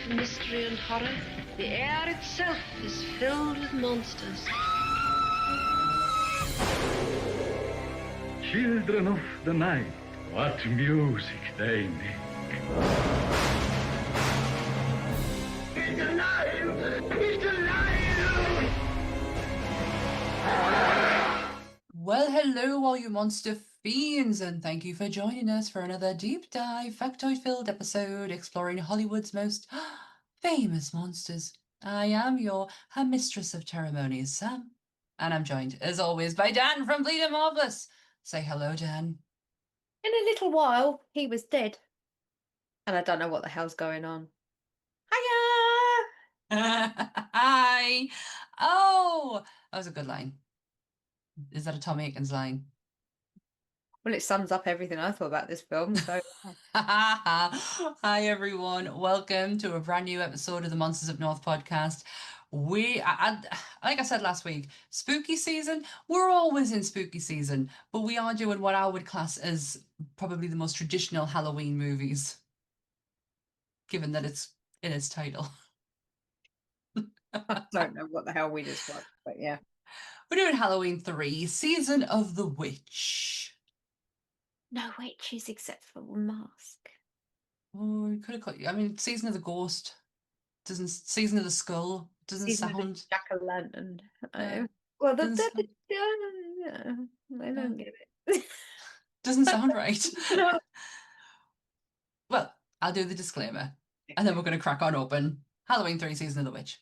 of mystery and horror, the air itself is filled with monsters. Children of the night, what music they make. He's alive! He's alive! Well, hello, all you monster fiends, and thank you for joining us for another deep dive, factoid-filled episode exploring Hollywood's most famous monsters. I am her mistress of ceremonies, Sam, and I'm joined, as always, by Dan from Bleeding Marvelous. Say hello, Dan. In a little while, he was dead. And I don't know what the hell's going on. Hiya! Hi. Oh, that was a good line. Is that a Tom Aikens line? Well, it sums up everything I thought about this film. So, hi everyone, welcome to a brand new episode of the Monsters Up North podcast. Like I said last week, spooky season. We're always in spooky season, but we are doing what I would class as probably the most traditional Halloween movies, given that it's in its title. I don't know what the hell we just watched, but yeah. We're doing Halloween 3, Season of the Witch. No witches except for Mask. Oh, you could have called. I mean, Season of the Ghost doesn't. Season of the Skull doesn't sound. Jack-o'-lantern. Yeah. Well, I don't get it. Doesn't sound right. No. Well, I'll do the disclaimer, and then we're going to crack on open. Halloween 3, Season of the Witch.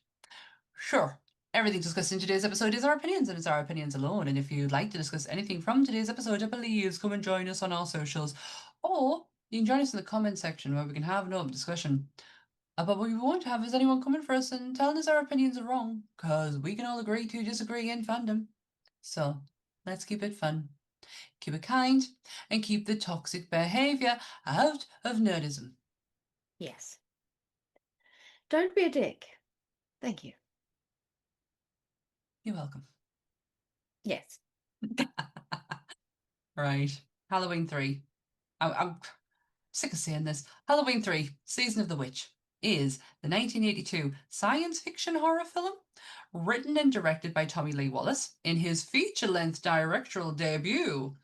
Sure. Everything discussed in today's episode is our opinions, and it's our opinions alone. And if you'd like to discuss anything from today's episode, please come and join us on our socials. Or you can join us in the comment section where we can have an open discussion about what we won't have is anyone coming for us and telling us our opinions are wrong, because we can all agree to disagree in fandom. So let's keep it fun, keep it kind, and keep the toxic behaviour out of nerdism. Yes. Don't be a dick. Thank you. You're welcome. Yes. Right. Halloween 3. I'm sick of saying this. Halloween 3, Season of the Witch, is the 1982 science fiction horror film written and directed by Tommy Lee Wallace in his feature-length directorial debut.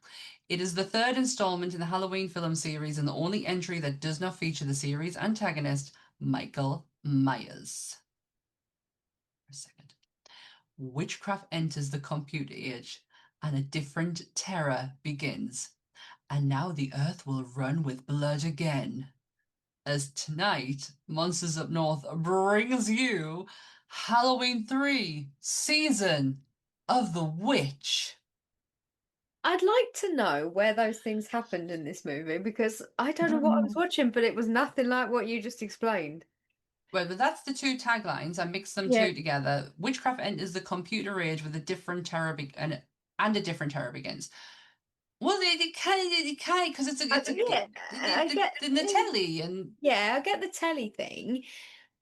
It is the third installment in the Halloween film series and the only entry that does not feature the series antagonist, Michael Myers. For a second. Witchcraft enters the computer age, and a different terror begins. And now the earth will run with blood again. As tonight, Monsters Up North brings you Halloween 3, Season of the Witch. I'd like to know where those things happened in this movie, because I don't know what I was watching, but it was nothing like what you just explained. Well, but that's the two taglines. I mixed them two together. Witchcraft enters the computer age with a different terror and a different terror begins. Well, they can't because it's in the telly and yeah, I get the telly thing,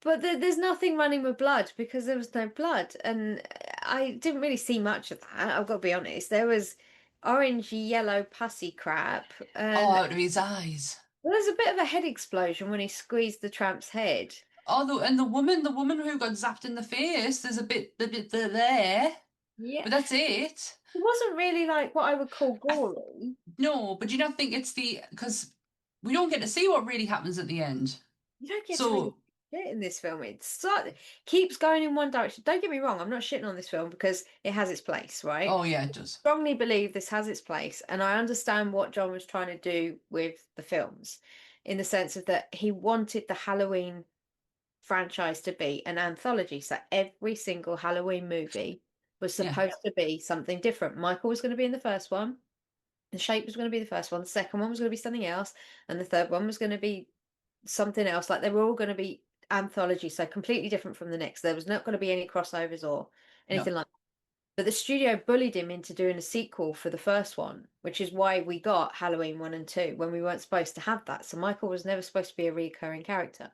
but there's nothing running with blood because there was no blood, and I didn't really see much of that. I've got to be honest. There was orangey yellow pussy crap, and out of his eyes. Well, there's a bit of a head explosion when he squeezed the tramp's head. Oh, and the woman who got zapped in the face, there's a bit there. Yeah. But that's it. It wasn't really like what I would call gory. No, but you don't think it's because we don't get to see what really happens at the end. You don't get to really shit in this film. It keeps going in one direction. Don't get me wrong, I'm not shitting on this film because it has its place, right? Oh yeah, it does. I strongly believe this has its place, and I understand what John was trying to do with the films, in the sense of that he wanted the Halloween franchise to be an anthology. So every single Halloween movie was supposed to be something different. Michael was going to be in the first one. The Shape was going to be the first one. The second one was going to be something else. And the third one was going to be something else. Like they were all going to be anthologies, so completely different from the next. There was not going to be any crossovers or anything like that. But the studio bullied him into doing a sequel for the first one, which is why we got Halloween 1 and 2 when we weren't supposed to have that. So Michael was never supposed to be a recurring character,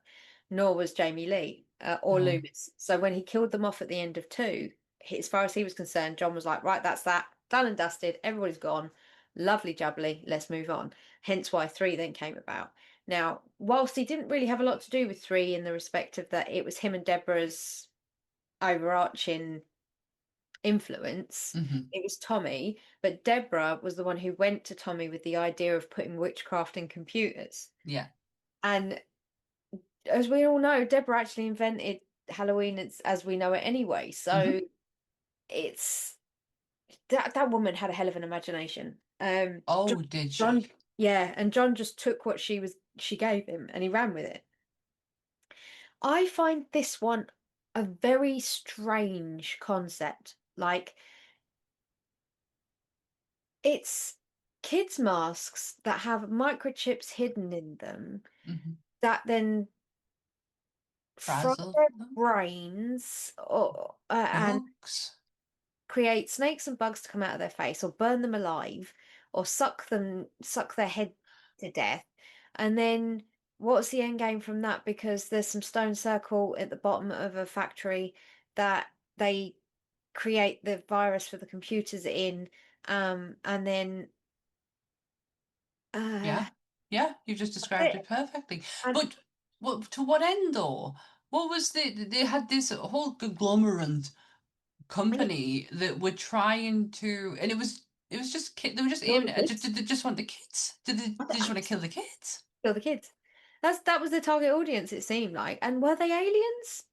nor was Jamie Lee or Loomis. So when he killed them off at the end of 2, as far as he was concerned, John was like, right, that's that, done and dusted, everybody's gone, lovely jubbly, let's move on. Hence why 3 then came about. Now, whilst he didn't really have a lot to do with 3 in the respect of that it was him and Deborah's overarching influence, it was Tommy, but Deborah was the one who went to Tommy with the idea of putting witchcraft in computers. Yeah. And as we all know, Deborah actually invented Halloween as we know it anyway. So it's that woman had a hell of an imagination. Oh, did she? John, yeah, and John just took what she gave him and he ran with it. I find this one a very strange concept. Like, it's kids' masks that have microchips hidden in them that then fry Frazzle their them. brains and Bugs. create snakes and bugs to come out of their face, or burn them alive, or suck their head to death. And then what's the end game from that? Because there's some stone circle at the bottom of a factory that they create the virus for the computers in, and then Yeah. Yeah, you've just described it perfectly. and But to what end though? What was they had this whole conglomerate company that were trying to, and it was just they were just aiming at, did they just want the kids? Did they just want to kill the kids? kill the kids. That was the target audience, it seemed like. And were they aliens?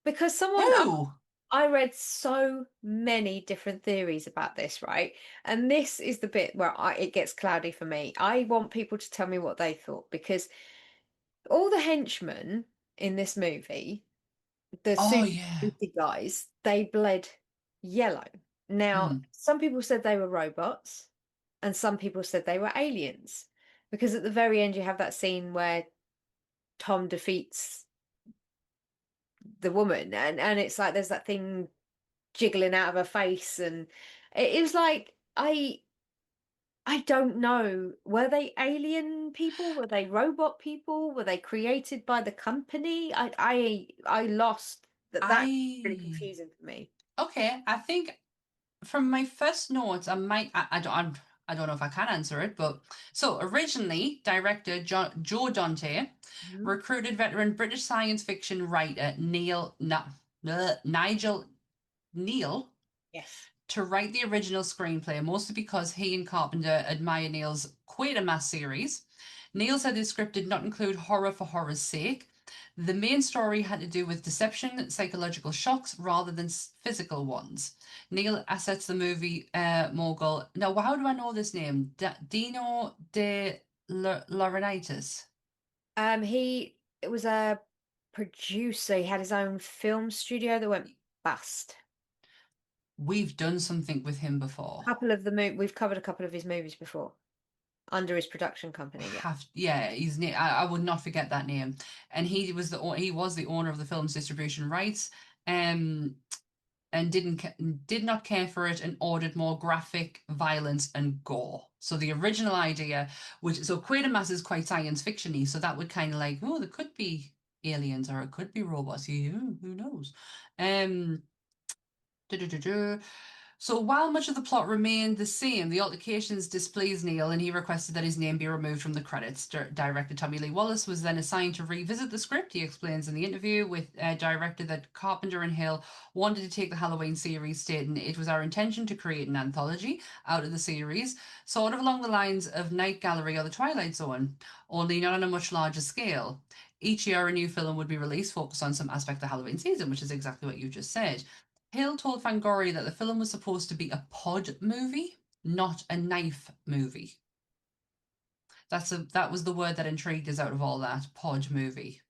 Because Who? I read so many different theories about this, right? And this is the bit where it gets cloudy for me. I want people to tell me what they thought, because all the henchmen in this movie, the Oh super yeah. guys, they bled yellow. Now, some people said they were robots, and some people said they were aliens. Because at the very end, you have that scene where Tom defeats the woman, and it's like there's that thing jiggling out of her face, and it was like I don't know, were they alien people, were they robot people, were they created by the company? I lost that's really I confusing for me. Okay, I think from my first notes, I don't know if I can answer it, but so originally director Joe Dante Mhm. recruited veteran British science fiction writer Nigel Neal Yes. to write the original screenplay, mostly because he and Carpenter admire Neil's Quatermass series. Neil said his script did not include horror for horror's sake. The main story had to do with deception, psychological shocks, rather than physical ones. Neil assets the movie mogul. Now, how do I know this name? Dino De Laurentiis. He was a producer. He had his own film studio that went bust. We've done something with him before. We've covered a couple of his movies before under his production company. Yeah. He's I would not forget that name. And he was the owner of the film's distribution rights, and did not care for it, and ordered more graphic violence and gore. So the original idea, Quatermass is quite science fictiony, so that would kind of like, oh, there could be aliens or it could be robots. Who knows? Um. So while much of the plot remained the same, the altercations displeased Neil and he requested that his name be removed from the credits. Director Tommy Lee Wallace was then assigned to revisit the script. He explains in the interview with director that Carpenter and Hill wanted to take the Halloween series, stating, "It was our intention to create an anthology out of the series, sort of along the lines of Night Gallery or The Twilight Zone, only not on a much larger scale. Each year a new film would be released focused on some aspect of the Halloween season," which is exactly what you just said. Hill told Fangoria that the film was supposed to be a pod movie, not a knife movie. That was the word that intrigued us out of all that, pod movie.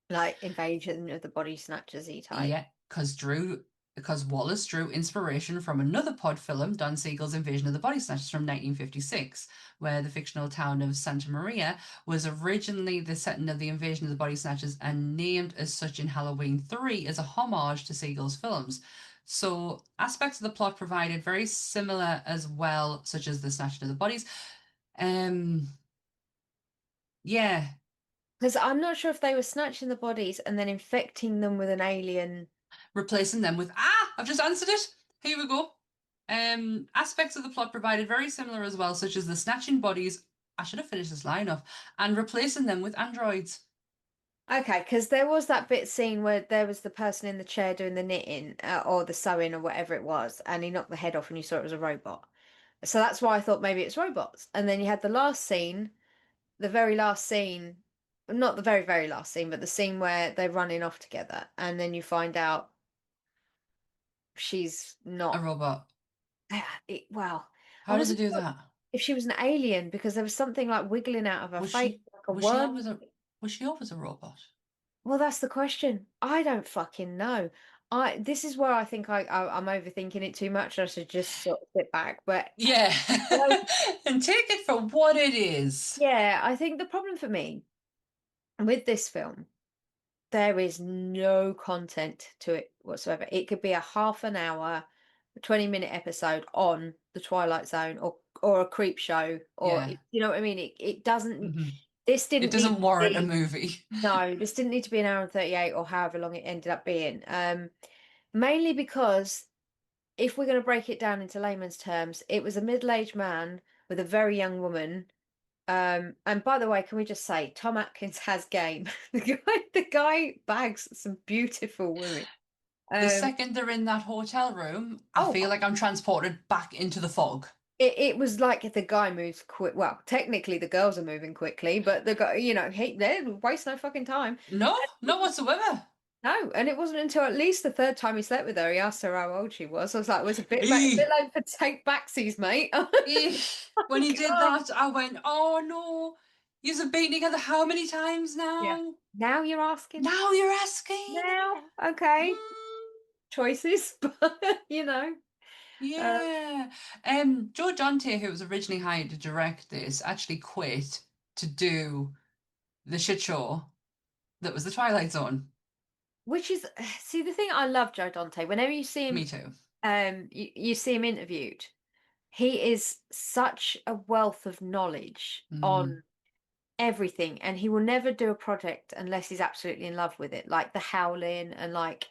Like Invasion of the Body Snatchers type. Yeah, because Wallace drew inspiration from another pod film, Don Siegel's Invasion of the Body Snatchers from 1956, where the fictional town of Santa Maria was originally the setting of the Invasion of the Body Snatchers and named as such in Halloween 3 as a homage to Siegel's films. So aspects of the plot provided very similar as well, such as the snatching of the bodies. Yeah, Because I'm not sure if they were snatching the bodies and then infecting them with an alien. replacing them with I've just answered it. Here we go. Aspects of the plot provided very similar as well, such as the snatching bodies I should have finished this line off, and replacing them with androids. Okay, because there was that bit scene where there was the person in the chair doing the knitting or the sewing or whatever it was, and he knocked the head off and you saw it was a robot. So that's why I thought maybe it's robots. And then you had the last scene, the very last scene, not the very, very last scene, but the scene where they're running off together, and then you find out she's A not. robot. Well, I How did they wasn't do sure that? if she was an alien because there was something like wiggling out of her Was face, she like a was she worm. always a was she always a robot? Well, that's the question. I don't fucking know. This is where I think I'm overthinking it too much. I should just sort of sit back. But Yeah. I, And take it for what it is. yeah, I think the problem for me with this film, there is no content to it whatsoever. It could be a half an hour, 20-minute episode on the Twilight Zone or a creep show or Yeah. you know what I mean? It doesn't Hmm. this It didn't need doesn't to warrant a be. movie. No, this didn't need to be an hour and 38 or however long it ended up being. Mainly because if we're going to break it down into layman's terms, it was a middle-aged man with a very young woman. And by the way, can we just say Tom Atkins has game. The guy bags some beautiful women. The Um, second they're in that hotel room, I oh, feel like I'm transported back into the fog. it was like the guy moves quick. Well, technically the girls are moving quickly, but the guy, they waste no fucking time. No, not whatsoever. No, and it wasn't until at least the third time he slept with her, he asked her how old she was. I was like, it was a bit Eeh, late for take backsies, mate. When he did God. that, I went, "Oh no, you've been together how many times Yeah. now? Now you're asking. Now you're asking." Now, okay, Mm, choices, but uh, yeah. Joe Dante, who was originally hired to direct this, actually quit to do the shit show that was the Twilight Zone. which is see the thing I love Joe Dante. Whenever you see Me him, too. you see him interviewed. He is such a wealth of knowledge Mm, on everything, and he will never do a project unless he's absolutely in love with it, like The Howling and like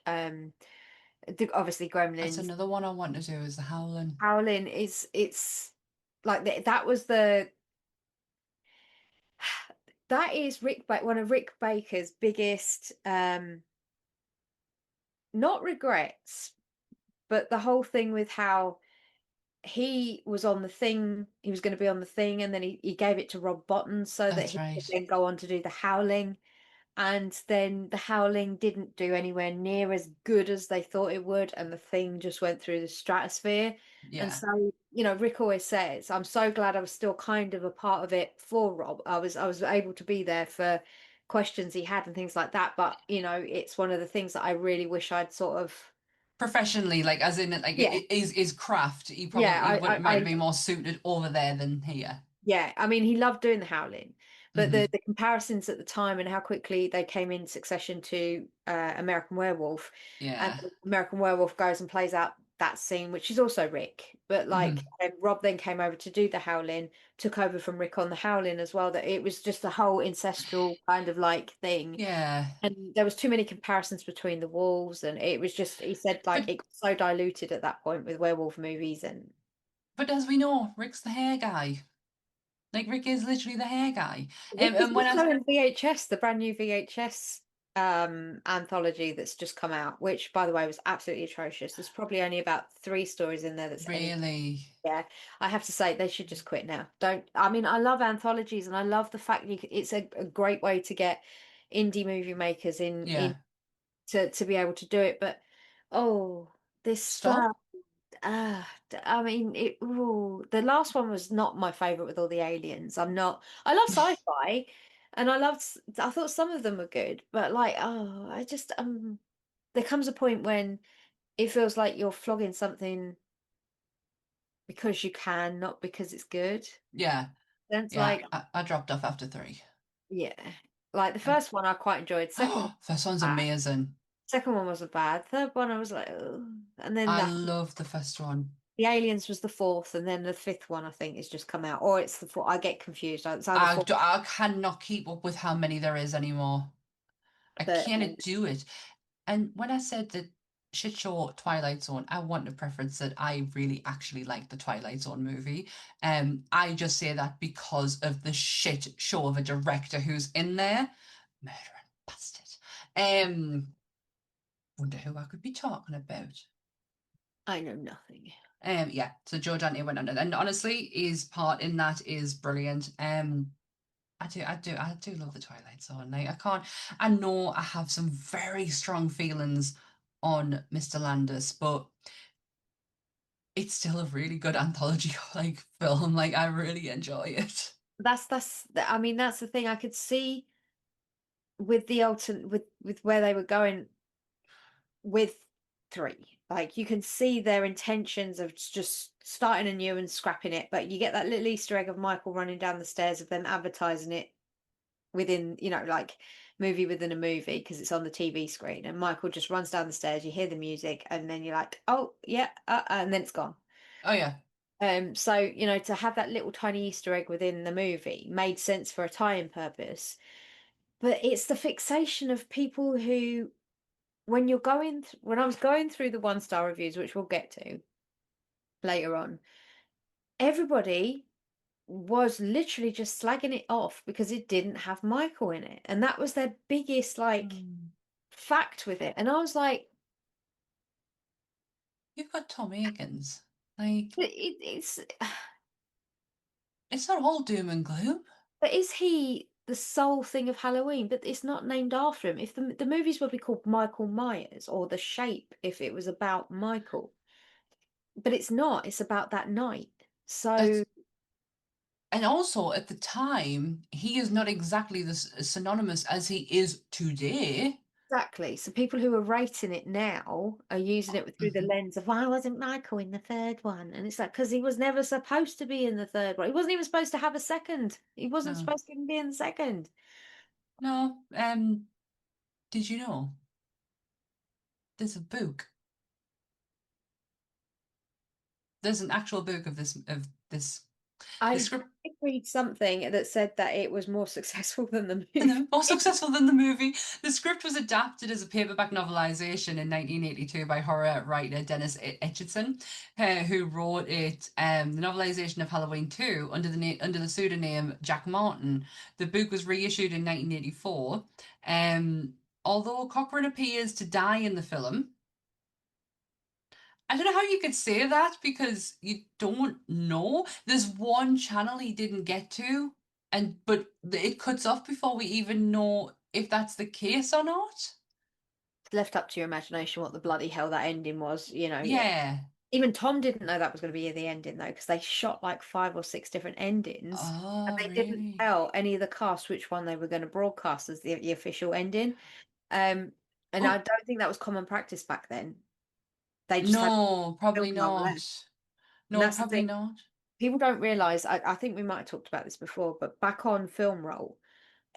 obviously that's Gremlins. another one I want to do is the Howling. Howling is it's like that was the that is one of Rick Baker's biggest not regrets, but the whole thing with how he was on the thing, he was going to be on the thing, and then he gave it to Rob Botton so that That's he could right. then go on to do The Howling. And then The Howling didn't do anywhere near as good as they thought it would, and the thing just went through the stratosphere. And Yeah. so, Rick always says, I'm so glad I was still kind of a part of it for Rob. I was able to be there for questions he had and things like that. But, it's one of the things that I really wish I'd sort of Professionally, like as in like yeah, is craft. He yeah, probably would might have been more suited over there than here. yeah, I mean, he loved doing The Howling, but the Hmm. the comparisons at the time and how quickly they came in succession to American Werewolf, and Yeah. American Werewolf goes and plays out that scene, which is also Rick, but like Hmm. Rob then came over to do The Howling, took over from Rick on The Howling as well. That it was just a whole ancestral kind of like thing, Yeah. and there was too many comparisons between the wolves, and it was just he said like But it got so diluted at that point with werewolf movies and. but as we know, Rick's the hair guy. Like Rick is literally the hair guy. Rick was And when I also in VHS, the brand new VHS anthology that's just come out, which by the way was absolutely atrocious. There's probably only about 3 stories in there that's any really, yeah. I have to say they should just quit now. Don't I mean I love anthologies and I love the fact it's a great way to get indie movie makers in yeah, to be able to do it, but oh this stop. stuff I mean, the last one was not my favorite with all the aliens. I'm not. I love sci-fi, and I thought some of them were good, but like, oh, I just there comes a point when it feels like you're flogging something because you can, not because it's good. Yeah, Then it's yeah. like, I dropped off after three. yeah, like the I, first one I quite enjoyed. Second one, first one's bad. amazing. Second one wasn't bad. Third one I was like, oh. And then I that love the first one. The Aliens was the fourth, and then the fifth one I think is just come out, or it's the fourth. I get confused. It's either fourth, I cannot keep up with how many there is anymore. I but cannot do it. And when I said that shit show Twilight Zone, I want to preference that I really actually like the Twilight Zone movie. I just say that because of the shit show of a director who's in there. Murdering bastard. Wonder who I could be talking about. I know nothing. Yeah, so Joe Dante went on it, and honestly, his part in that is brilliant. I do love the Twilight Zone. Like, I know I have some very strong feelings on Mr. Landis, but it's still a really good anthology like film. Like, I really enjoy it. I mean, that's the thing I could see with the with where they were going with 3. Like, you can see their intentions of just starting anew and scrapping it, but you get that little Easter egg of Michael running down the stairs, of them advertising it within, like movie within a movie, because it's on the TV screen, and Michael just runs down the stairs, you hear the music, and then you're like, oh yeah, and then it's gone. Oh yeah. So, to have that little tiny Easter egg within the movie made sense for a tie-in purpose. But it's the fixation of people who, when I was going through the 1-star reviews, which we'll get to later on, everybody was literally just slagging it off because it didn't have Michael in it. And that was their biggest, fact with it. And I was like, You've got Tom Higgins. Like, it's it's not all doom and gloom. but is he the sole thing of Halloween? But it's not named after him. If the movies would be called Michael Myers, or The Shape if it was about Michael, but it's not. It's about that night. So And also at the time, he is not exactly as synonymous as he is today. exactly. So people who are rating it now are using it through the Mhm. lens of, why wasn't Michael in the 3rd one? And it's like, because he was never supposed to be in the 3rd one. He wasn't even supposed to have a second. He wasn't No, supposed to even be in the second. no. Did you know there's a book? There's an actual book of this the I script. did read something that said that it was more successful than the movie. No, more successful than the movie. The script was adapted as a paperback novelization in 1982 by horror writer Dennis Etchison, who wrote it. The novelization of Halloween 2 under the pseudonym Jack Martin. The book was reissued in 1984. Although Cochran appears to die in the film, I don't know how you could say that because you don't know. There's one channel he didn't get to, but it cuts off before we even know if that's the case or not. Left up to your imagination what the bloody hell that ending was, Yeah. Even Tom didn't know that was going to be the ending, though, because they shot like 5 or 6 different endings, and Oh, they didn't really? tell any of the cast which one they were going to broadcast as the official ending. And I Oh, don't think that was common practice back then. They just had no, probably film nonetheless. not. And No, that's the probably thing. not. People don't realize, I think we might have talked about this before, but back on film roll,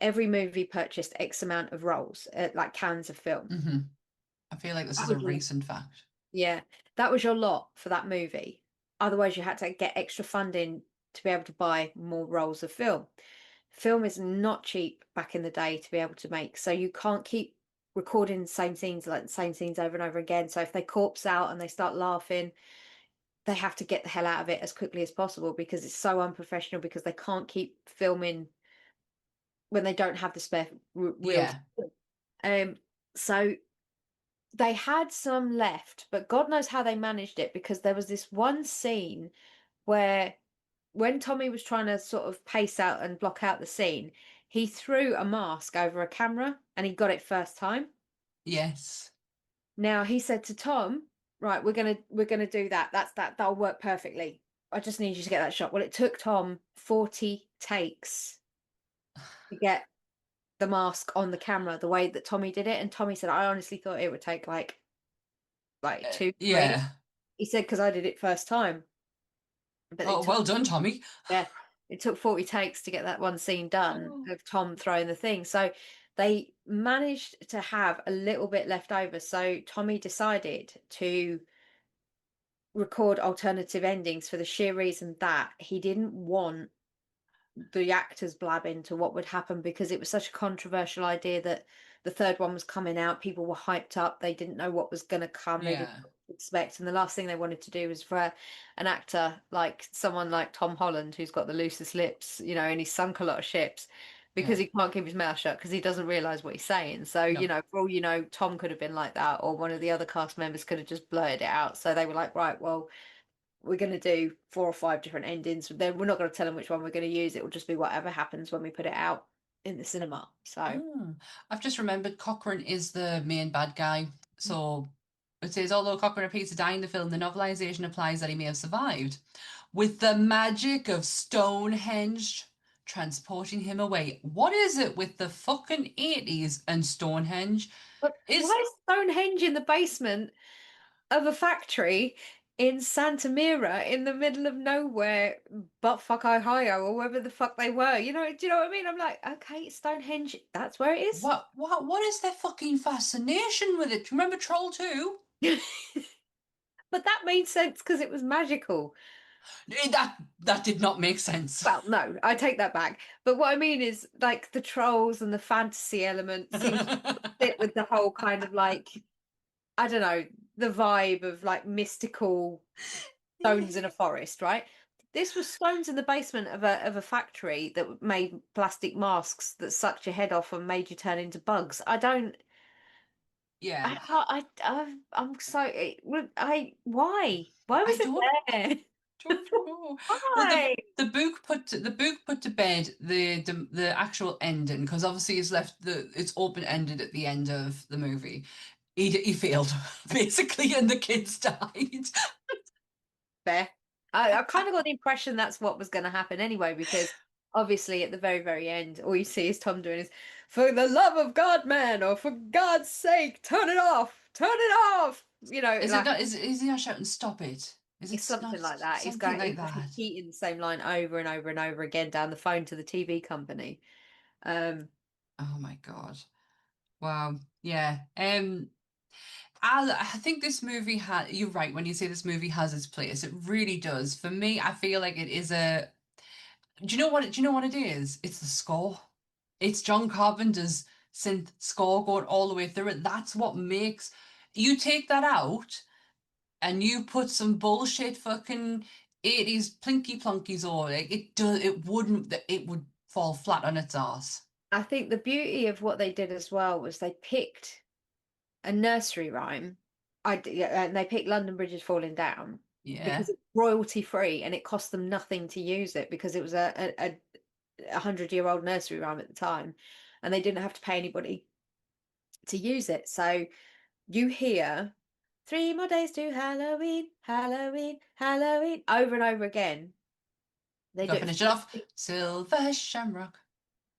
every movie purchased X amount of rolls, like cans of film. hmm I feel like this That is a was recent fact. Yeah, that was your lot for that movie. Otherwise, you had to get extra funding to be able to buy more rolls of film. Film is not cheap back in the day to be able to make, so you can't keep recording the same scenes, like the same scenes over and over again. So if they corpse out and they start laughing, they have to get the hell out of it as quickly as possible because it's so unprofessional, because they can't keep filming when they don't have the spare reels. Yeah. So they had some left, but God knows how they managed it, because there was this one scene where, when Tommy was trying to sort of pace out and block out the scene, he threw a mask over a camera and he got it first time. Yes. Now he said to Tom, right, we're gonna do that. That'll work perfectly. I just need you to get that shot. Well, it took Tom 40 takes to get the mask on the camera the way that Tommy did it. And Tommy said, I honestly thought it would take like 2, 3. Yeah. He said, because I did it first time. But Oh, it took, well done, Tommy. yeah, it took 40 takes to get that one scene done Oh. of Tom throwing the thing. So they managed to have a little bit left over. So Tommy decided to record alternative endings for the sheer reason that he didn't want the actors blabbing to what would happen, because it was such a controversial idea that the third one was coming out. People were hyped up. They didn't know what was going to come. They didn't Yeah. expect. And the last thing they wanted to do was for an actor like someone like Tom Holland, who's got the loosest lips, and he's sunk a lot of ships because Yeah. he can't keep his mouth shut because he doesn't realize what he's saying. So, No. for all you know, Tom could have been like that, or one of the other cast members could have just blurted it out. So they were like, right, well, we're going to do 4 or 5 different endings. Then we're not going to tell them which one we're going to use. It will just be whatever happens when we put it out in the cinema. So I've just remembered Cochrane is the main bad guy. So it says, although Cochrane appears to die in the film, the novelization implies that he may have survived. With the magic of Stonehenge transporting him away. What is it with the fucking 80s and Stonehenge? but Is why is Stonehenge in the basement of a factory in Santa Mira in the middle of nowhere, buttfuck Ohio, or wherever the fuck they were? Do you know what I mean? I'm like, okay, Stonehenge, that's where it is. what is their fucking fascination with it? Do you remember Troll 2? But that made sense because it was magical. That did not make sense. Well, no, I take that back. But what I mean is, like, the trolls and the fantasy element seems to fit with the whole kind of like, I don't know, the vibe of like mystical stones in a forest, right? This was stones in the basement of a factory that made plastic masks that sucked your head off and made you turn into bugs. I don't. Yeah. I'm so. Why I was it don't there? don't know. Well, Why? the book put to bed the actual ending because obviously it's open ended at the end of the movie. He failed basically, and the kids died. Fair. I kind of got the impression that's what was going to happen anyway, because obviously at the very, very end, all you see is Tom doing is, for the love of God, man, or for God's sake, turn it off. Is it Like not? Is he not shouting "Stop it"? Is it's it not something like that. something like He's that? repeating the same line over and over and over again down the phone to the TV company. Um, Oh my God! Wow. Yeah. I think this movie has. You're right when you say this movie has its place. It really does. For me, I feel like it is a. Do you know what? Do you know what it is? It's the score. It's John Carpenter's synth score going all the way through it. That's what makes you take that out and you put some bullshit fucking 80s plinky plonkies on it. It would fall flat on its ass. I think the beauty of what they did as well was they picked a nursery rhyme. Yeah, and they picked London Bridge is Falling Down Yeah. because it's royalty free and it cost them nothing to use it because it was a 100-year-old nursery rhyme at the time, and they didn't have to pay anybody to use it. So you hear 3 more days to Halloween, Halloween, Halloween over and over again. They do Gotta it finish it off. Silver Shamrock.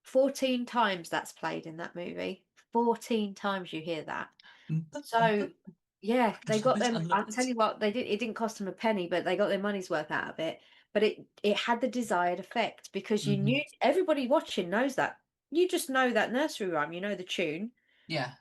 14 times. That's played in that movie. 14 times you hear that. So yeah, I they love got it. I them. love I'll tell it. you what, it didn't cost them a penny, but they got their money's worth out of it. But it had the desired effect because you Hmm. knew everybody watching knows that. You just know that nursery rhyme, you know the tune, Yeah.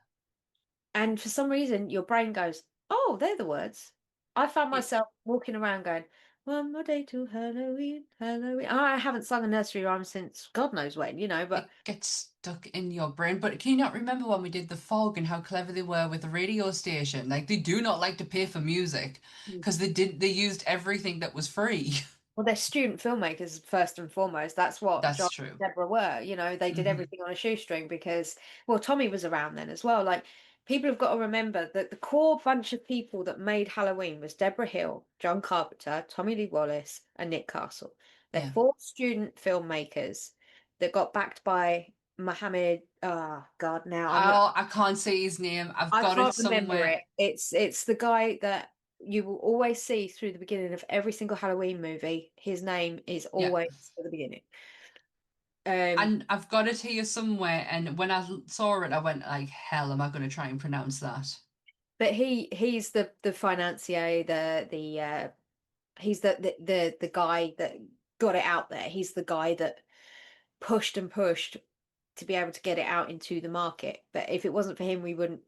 and for some reason your brain goes, "Oh, they're the words." I found It, myself walking around going, "One more day to Halloween, Halloween." I haven't sung a nursery rhyme since God knows when, but it gets stuck in your brain. But can you not remember when we did the fog and how clever they were with the radio station? Like they do not like to pay for music because they used everything that was free. well, they're student filmmakers first and foremost. That's what That's John true. and Deborah were. They did Hmm. everything on a shoestring because, well, Tommy was around then as well. Like, people have got to remember that the core bunch of people that made Halloween was Deborah Hill, John Carpenter, Tommy Lee Wallace, and Nick Castle. They're Yeah. 4 student filmmakers that got backed by Mohammed. Oh God, now I can't say his name. I've I got it can't remember somewhere. it. It's the guy that you will always see through the beginning of every single Halloween movie. His name is Yeah. always at the beginning. Um, And I've got it here somewhere. And when I saw it, I went like, hell, am I going to try and pronounce that? but he's the financier, the he's the guy that got it out there. He's the guy that pushed and pushed to be able to get it out into the market. But if it wasn't for him, they wouldn't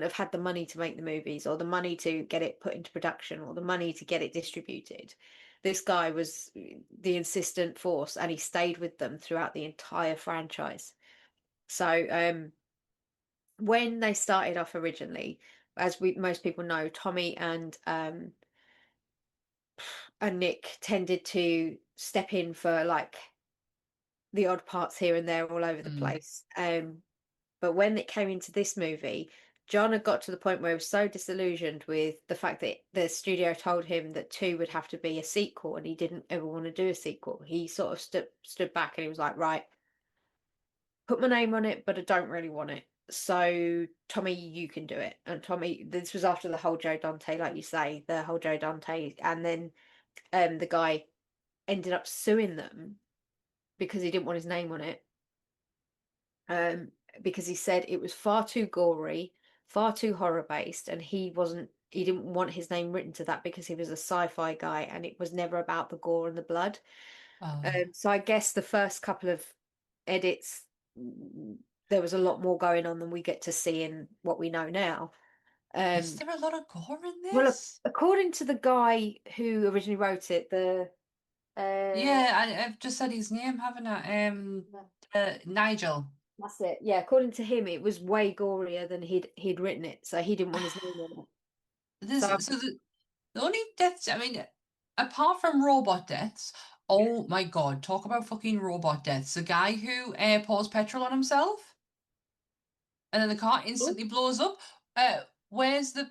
have had the money to make the movies or the money to get it put into production or the money to get it distributed. This guy was the insistent force and he stayed with them throughout the entire franchise. So when they started off originally, as most people know, Tommy and Nick tended to step in for like the odd parts here and there all over the Mm. place. But when it came into this movie, John had got to the point where he was so disillusioned with the fact that the studio told him that 2 would have to be a sequel, and he didn't ever want to do a sequel. He sort of stood back and he was like, right, put my name on it, but I don't really want it. So Tommy, you can do it. And Tommy, this was after the whole Joe Dante, like you say, the whole Joe Dante, and then the guy ended up suing them because he didn't want his name on it. Because he said it was far too gory, far too horror based, and he didn't want his name written to that because he was a sci-fi guy and it was never about the gore and the blood. Oh. So I guess the first couple of edits, there was a lot more going on than we get to see in what we know now. Is there a lot of gore in Well, this? according to the guy who originally wrote it, Yeah, I've just said his name, haven't I? Nigel. that's it. Yeah, according to him, it was way gorier than he'd written it, so he didn't want his name on it. This So so the only deaths, I mean, apart from robot deaths, oh my God, talk about fucking robot deaths. The guy who pours petrol on himself and then the car instantly blows up. Uh, where's uh,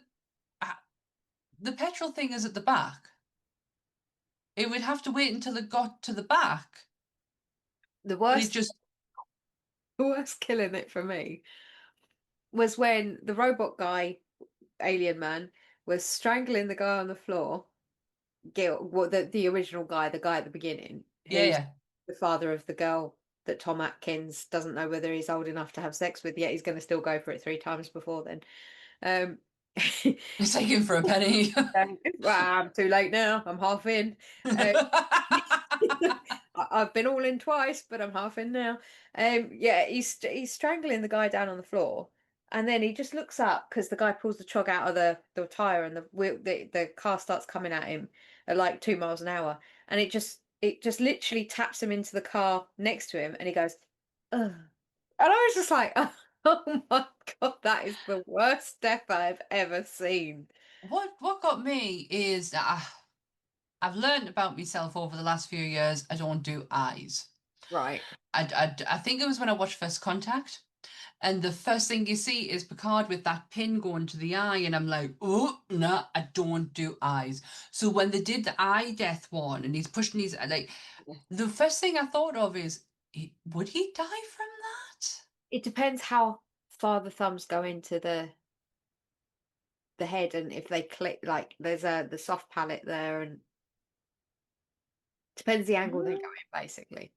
the petrol thing is at the back. It would have to wait until it got to the back, the but it worst, just the worst killing it for me was when the robot guy, alien man, was strangling the guy on the floor. The original guy, the guy at the beginning, yeah, who's yeah. the father of the girl that Tom Atkins doesn't know whether he's old enough to have sex with, yet he's going to still go for it 3 times before then. Um, It's taken for a penny. well, I'm too late now. I'm half in. Uh, I've been all in twice, but I'm half in now. Yeah, he's strangling the guy down on the floor, and then he just looks up because the guy pulls the chog out of the tire, and the car starts coming at him at like 2 miles an hour, and it just literally taps him into the car next to him, and he goes, ugh. And I was just like, oh my God, that is the worst death I've ever seen. What got me is that I've learned about myself over the last few years. I don't do eyes. Right. I think it was when I watched First Contact, and the first thing you see is Picard with that pin going to the eye, and I'm like, oh no, I don't do eyes. So when they did the eye death one, and he's pushing his like, the first thing I thought of is, would he die from that? It depends how far the thumbs go into the head, and if they click, like there's the soft palate there, and depends the angle they go in, basically.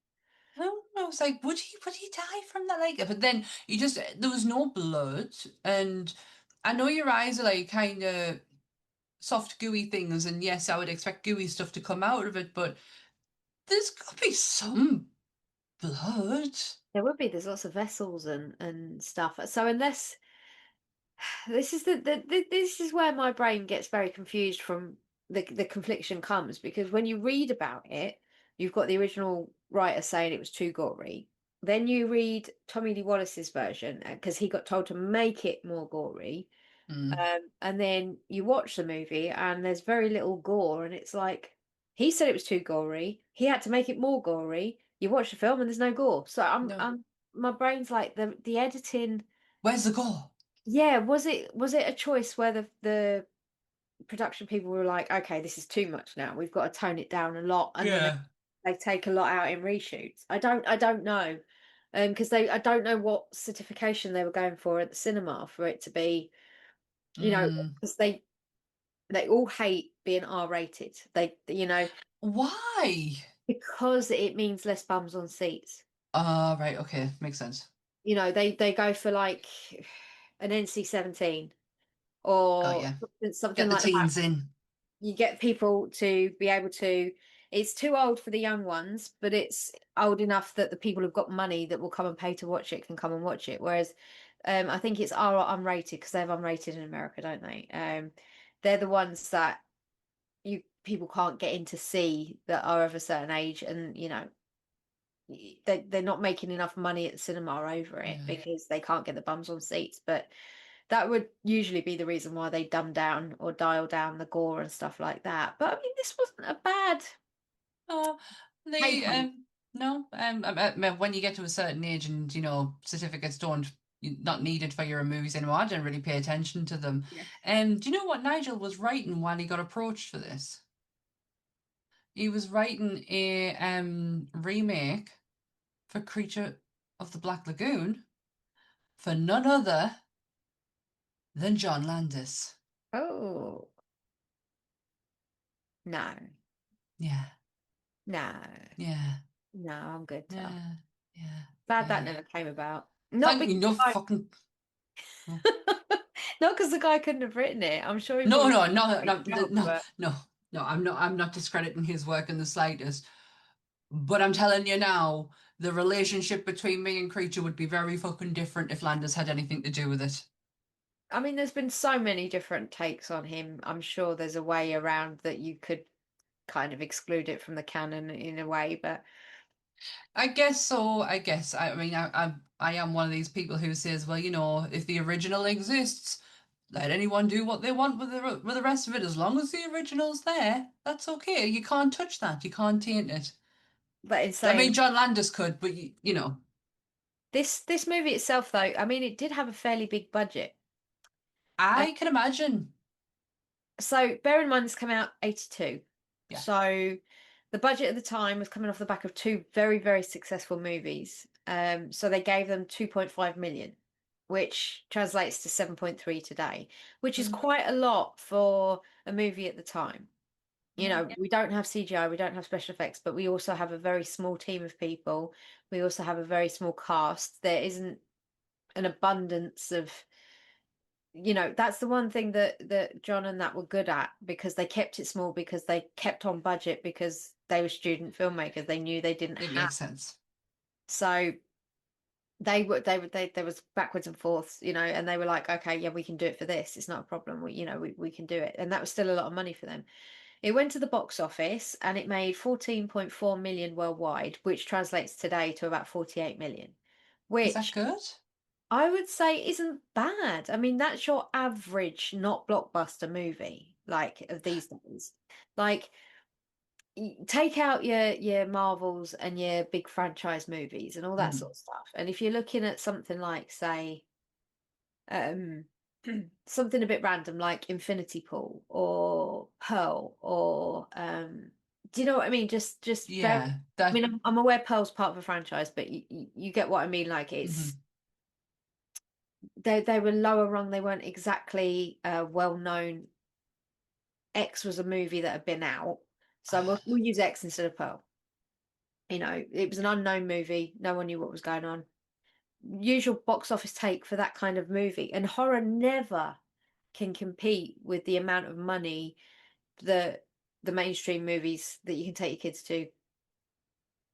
I don't know. It's like, would he die from that? Like, but then you just there was no blood, and I know your eyes are like kind of soft, gooey things, and yes, I would expect gooey stuff to come out of it, but there's got to be some blood. There would be. There's lots of vessels and stuff. So unless this is this is where my brain gets very confused from the confliction comes, because when you read about it, you've got the original writer saying it was too gory. Then you read Tommy Lee Wallace's version because he got told to make it more gory. Mm. And then you watch the movie and there's very little gore, and it's like he said it was too gory. He had to make it more gory. You watch the film and there's no gore. So No, I'm my brain's like the editing. where's the gore? Yeah, was it a choice where the production people were like, okay, this is too much now. We've got to tone it down a lot, and then Yeah. they take a lot out in reshoots. I don't know, because I don't know what certification they were going for at the cinema for it to be, Mm. because they all hate being R-rated. Why? Because it means less bums on seats. Ah, right. Okay, makes sense. They go for like an NC-17 Oh or yeah, something get the like that. teens in. You get people to be able to. It's too old for the young ones, but it's old enough that the people who've got money that will come and pay to watch it can come and watch it. Whereas, I think it's R unrated because they have unrated in America, don't they? They're the ones that you people can't get in to see that are of a certain age, and they're not making enough money at the cinema over it because they can't get the bums on seats. But that would usually be the reason why they dumb down or dial down the gore and stuff like that. But I mean, this wasn't a bad take on it. No, when you get to a certain age and certificates not needed for your movies anymore, I didn't really pay attention to them. Do you know what Nigel was writing while he got approached for this? He was writing a remake for Creature of the Black Lagoon for none other than John Landis. Oh. No. Yeah. No. Yeah. No, I'm good. Yeah. Glad that never came about. Not fucking. Not because the guy couldn't have written it. I'm sure he No. I'm not discrediting his work in the slightest. But I'm telling you now, the relationship between me and Creature would be very fucking different if Landis had anything to do with it. I mean, there's been so many different takes on him. I'm sure there's a way around that you could kind of exclude it from the canon in a way, but I guess so. I mean, I am one of these people who says, well, if the original exists, let anyone do what they want with the rest of it, as long as the original's there. That's okay. You can't touch that. You can't taint it. But in saying, I mean, John Landis could, but this movie itself, though, I mean, it did have a fairly big budget. I can imagine. So bear in mind, this came out 82. Yeah. So the budget at the time was coming off the back of two very, very successful movies. So they gave them 2.5 million, which translates to 7.3 today, which is quite a lot for a movie at the time. We don't have CGI, we don't have special effects, but we also have a very small team of people. We also have a very small cast. There isn't an abundance of, that's the one thing that John and that were good at, because they kept it small, because they kept on budget, because they were student filmmakers. They knew they didn't have. It makes sense. So they was backwards and forths, and they were like, okay, yeah, we can do it for this. It's not a problem. We can do it. And that was still a lot of money for them. It went to the box office and it made 14.4 million worldwide, which translates today to about 48 million. Is that good? I would say isn't bad. I mean, that's your average, not blockbuster movie, like, of these days. Like, take out your Marvels and your big franchise movies and all that sort of stuff. And if you're looking at something like, say, something a bit random like Infinity Pool or Pearl or do you know what I mean? Just yeah. I mean, I'm aware Pearl's part of a franchise, but you get what I mean. Like, it's they were lower rung. They weren't exactly well known. X was a movie that had been out, so we'll use X instead of Pearl. It was an unknown movie. No one knew what was going on. Usual box office take for that kind of movie, and horror never can compete with the amount of money that the mainstream movies that you can take your kids to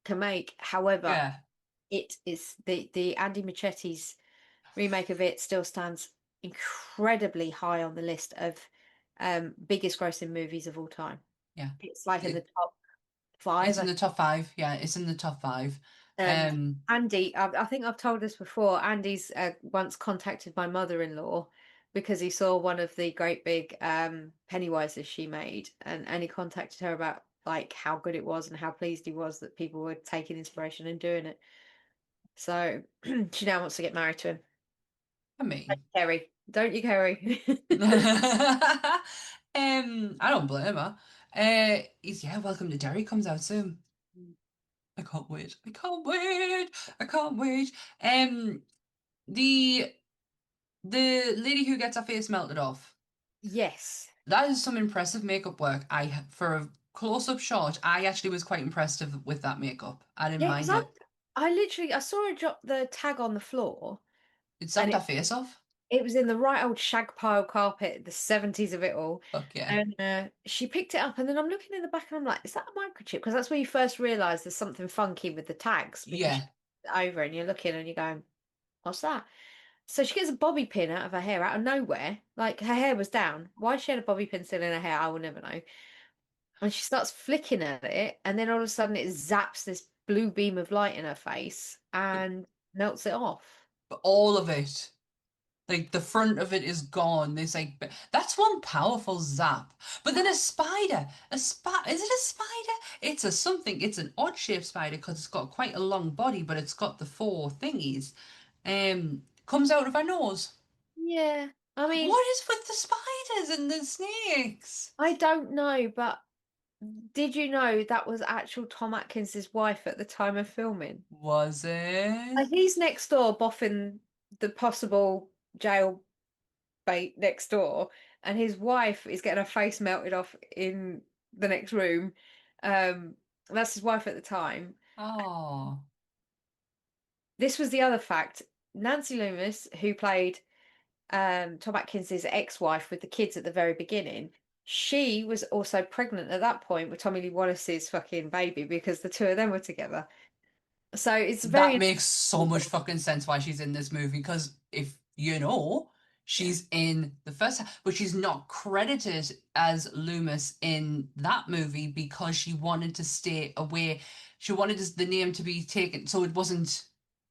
can make. However, it is the Andy Muschietti remake of it still stands incredibly high on the list of biggest grossing movies of all time. Yeah, it's like in the top 5. It's in the top 5. Yeah, it's in the top 5. Andy, I think I've told this before. Andy's once contacted my mother-in-law because he saw one of the great big Pennywises she made, and he contacted her about like how good it was and how pleased he was that people were taking inspiration and doing it. So she now wants to get married to him. I mean, Kerry, don't you, Kerry? I don't blame her. Welcome to Derry comes out soon. I can't wait. The lady who gets her face melted off. Yes. That is some impressive makeup work. For a close-up shot, I actually was quite impressed with that makeup. I didn't mind it. I saw her drop the tag on the floor. It zapped her face off. It was in the right old shag pile carpet, the 70s of it all. Fuck yeah. And she picked it up, and then I'm looking in the back and I'm like, is that a microchip? Because that's where you first realise there's something funky with the tags. Yeah. Over and you're looking and you're going, what's that? So she gets a bobby pin out of her hair out of nowhere. Like, her hair was down. Why she had a bobby pin still in her hair, I will never know. And she starts flicking at it, and then all of a sudden it zaps this blue beam of light in her face and melts it off. But all of it. Like the front of it is gone. There's like that's one powerful zap. But then a spider, is it a spider? It's a something. It's an odd shaped spider because it's got quite a long body, but it's got the four thingies. Comes out of her nose. Yeah. I mean, What is with the spiders and the snakes? I don't know, but did you know that was actual Tom Atkins's wife at the time of filming? Was it? Like he's next door boffing the possible jail bait next door, and his wife is getting her face melted off in the next room. That's his wife at the time. Oh, This was the other fact. Nancy Loomis, who played Tom Atkins's ex-wife with the kids at the very beginning, she was also pregnant at that point with Tommy Lee Wallace's fucking baby because the two of them were together. So it's that very makes so much fucking sense why she's in this movie. Because if you know, yeah. she's in the first, but she's not credited as Loomis in that movie because she wanted to stay away. She wanted the name to be taken, so it wasn't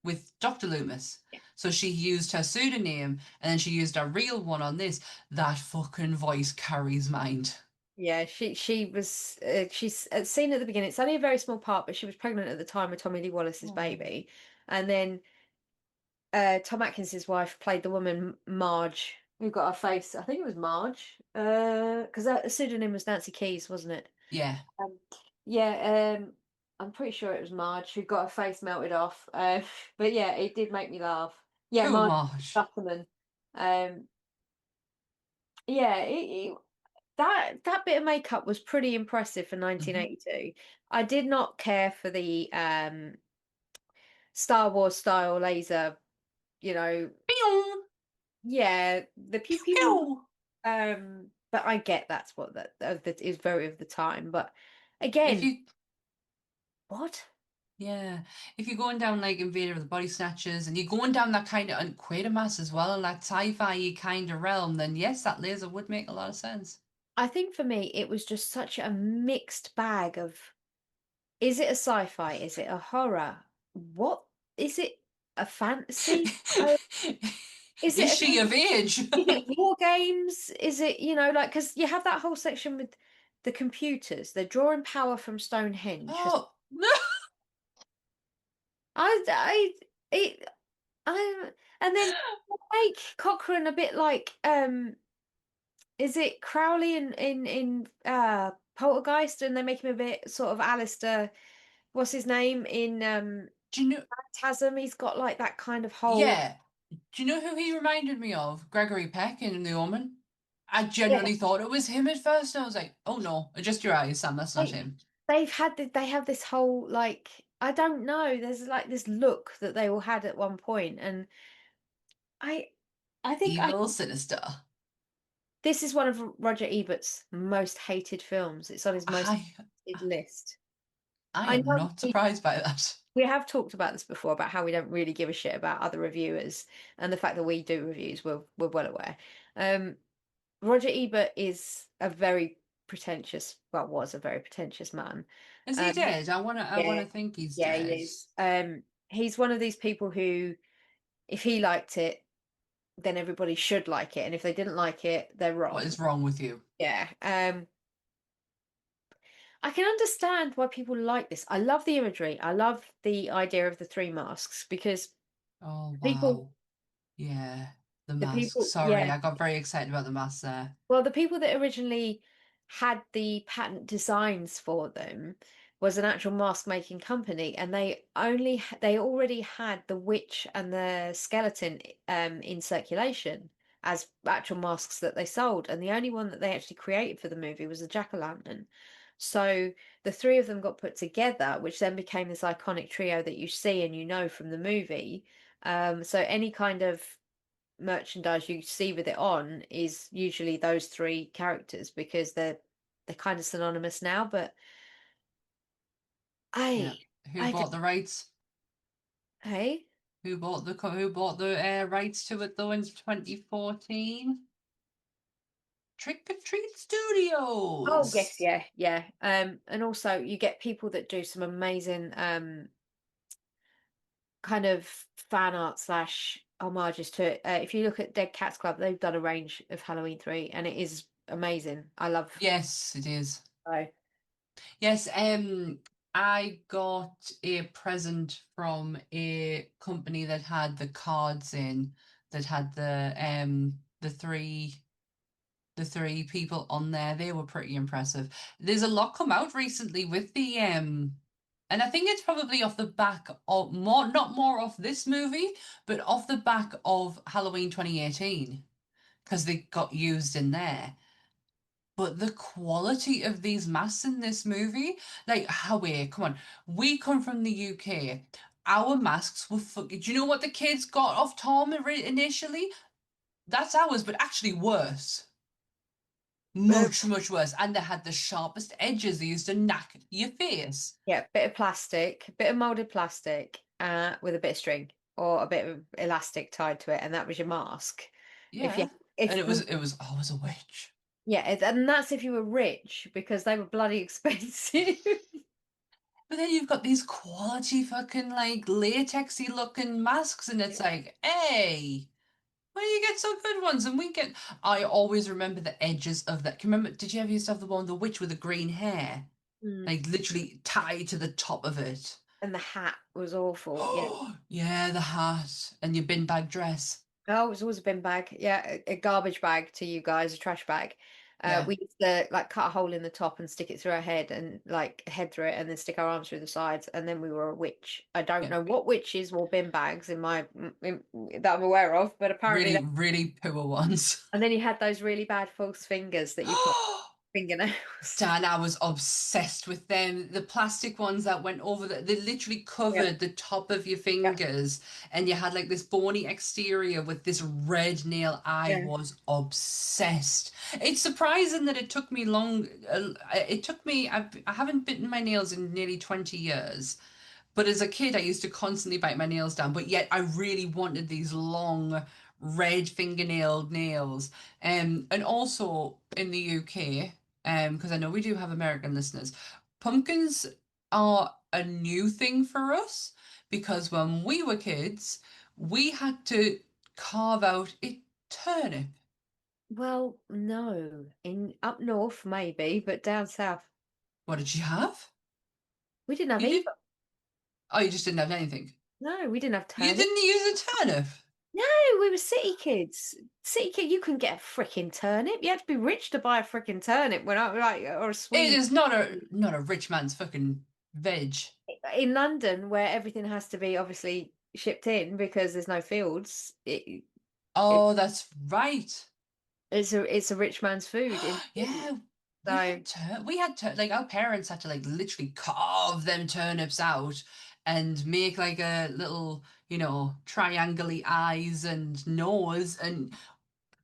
with Dr. Loomis. Yeah. So she used her pseudonym and then she used her real one on this. That fucking voice carries mind. Yeah, she was she's seen at the beginning. It's only a very small part, but she was pregnant at the time with Tommy Lee Wallace's Oh. baby, and then Tom Atkins's wife played the woman Marge, who got her face. I think it was Marge, because that pseudonym was Nancy Keys, wasn't it? Yeah. Um, yeah, I'm pretty sure it was Marge who got her face melted off. But yeah, it did make me laugh. Yeah, Who Marge Marsh? Gutterman. Um, yeah, that bit of makeup was pretty impressive for Hmm. 1982. I did not care for the Star Wars style laser, you know, Pew, yeah, the pew pew, pew. pew. But I get that's what that is very of the time. But If again, you what? Yeah, if you're going down like Invader of the Body Snatchers and you're going down that kind of and Quatermass as well, that sci-fi kind of realm, then yes, that laser would make a lot of sense. I think for me, it was just such a mixed bag of, is it a sci-fi? Is it a horror? What is it? A fantasy? Is Is it she of age? is it war games? Is it, like, because you have that whole section with the computers. They're drawing power from Stonehenge. Oh, I, it, I, and then make Cochrane a bit like, is it Crowley in Poltergeist, and they make him a bit sort of Alistair, what's his name in do you know? Phantasm? He's got like that kind of whole, Yeah, do you know who he reminded me of? Gregory Peck in The Omen. I yeah. genuinely thought it was him at first, and I was like, oh no, adjust your eyes, Sam, that's not They, him. they have this whole like, I don't know. There's like this look that they all had at one point, and I I think I Evil, sinister. this is one of Roger Ebert's most hated films. It's on his most I hated list. I I am know not surprised by that. we have talked about this before about how we don't really give a shit about other reviewers, and the fact that we do reviews, we're well aware. Um, Roger Ebert is a very pretentious, well, was a very pretentious man. Is he Um, dead? I yeah, wanna think he's yeah, he dead. is. He's one of these people who, if he liked it, then everybody should like it, and if they didn't like it, they're What wrong. is wrong with you? Yeah. I can understand why people like this. I love the imagery. I love the idea of the three masks because Oh people, wow. Yeah. The the mask. people, Sorry, yeah. I got very excited about the mask there. Well, the people that originally had the patent designs for them was an actual mask making company, and they already had the witch and the skeleton in circulation as actual masks that they sold, and the only one that they actually created for the movie was the jack-o'-lantern. So the three of them got put together, which then became this iconic trio that you see and you know from the movie. So any kind of merchandise you see with it on is usually those three characters because they're kind of synonymous now. But Yeah. I Who I bought just the rights? hey Who bought the rights to it though in 2014? Trick or Treat Studios. Oh yes, yeah. And also you get people that do some amazing kind of fan art slash homages to it. If you look at Dead Cats Club, they've done a range of Halloween 3 and it is amazing. I love Yes, it is. so Yes, I got a present from a company that had the cards in, that had the three people on there. They were pretty impressive. There's a lot come out recently with the and I think it's probably off the back of more, not more off this movie, but off the back of Halloween 2018, because they got used in there. But the quality of these masks in this movie, like, how come on, we come from the UK. Our masks were fucking. Do you know what the kids got off Tom initially? That's ours, but actually worse. uh, Much worse. And they had the sharpest edges. They used to knack your face. yeah, bit of plastic, bit of molded plastic, with a bit of string or a bit of elastic tied to it, and that was your mask. If you Yeah. And if it was I was a witch. yeah, and that's if you were rich because they were bloody expensive. But then you've got these quality fucking like latexy looking masks, and it's like, hey, where do you get so good ones? And we get. I always remember the edges of that. Can you remember? Did you ever used to have the one, the witch with the green hair, Mm. like literally tied to the top of it? And the hat was awful. Yeah. Oh, yeah, the hat and your bin bag dress. Oh, it was always a bin bag. Yeah, a garbage bag to you guys, a trash bag. Yeah, We used to like cut a hole in the top and stick it through our head and like head through it and then stick our arms through the sides and then we were a witch. I don't yeah. know what witches wore bin bags that I'm aware of, but apparently Really, really poor ones. and then you had those really bad false fingers that you put fingernails. Dan, I was obsessed with them. The plastic ones that went over they literally Yeah, covered the top of your yeah, fingers, and you had like this bony exterior with this red nail. I yeah. was obsessed. It's surprising that it took me long. It took me, I haven't bitten my nails in nearly 20 years. But as a kid, I used to constantly bite my nails down. But yet, I really wanted these long, red fingernailed nails. And also in the UK, because I know we do have American listeners, pumpkins are a new thing for us because when we were kids, we had to carve out a turnip. Well, no. In up north maybe, but down south What did you have? we didn't have You did? either. Oh, you just didn't have anything. No, we didn't have You turnip. didn't use a turnip. No, we were city kids. City kid, you couldn't get a freaking turnip. You had to be rich to buy a freaking turnip when I like or a It Swede is not a rich man's fucking veg. in London where everything has to be obviously shipped in because there's no fields. It Oh, that's right. it's a rich man's food in the city. Yeah, So like our parents had to like literally carve them turnips out and make like a little, triangle eyes and nose. And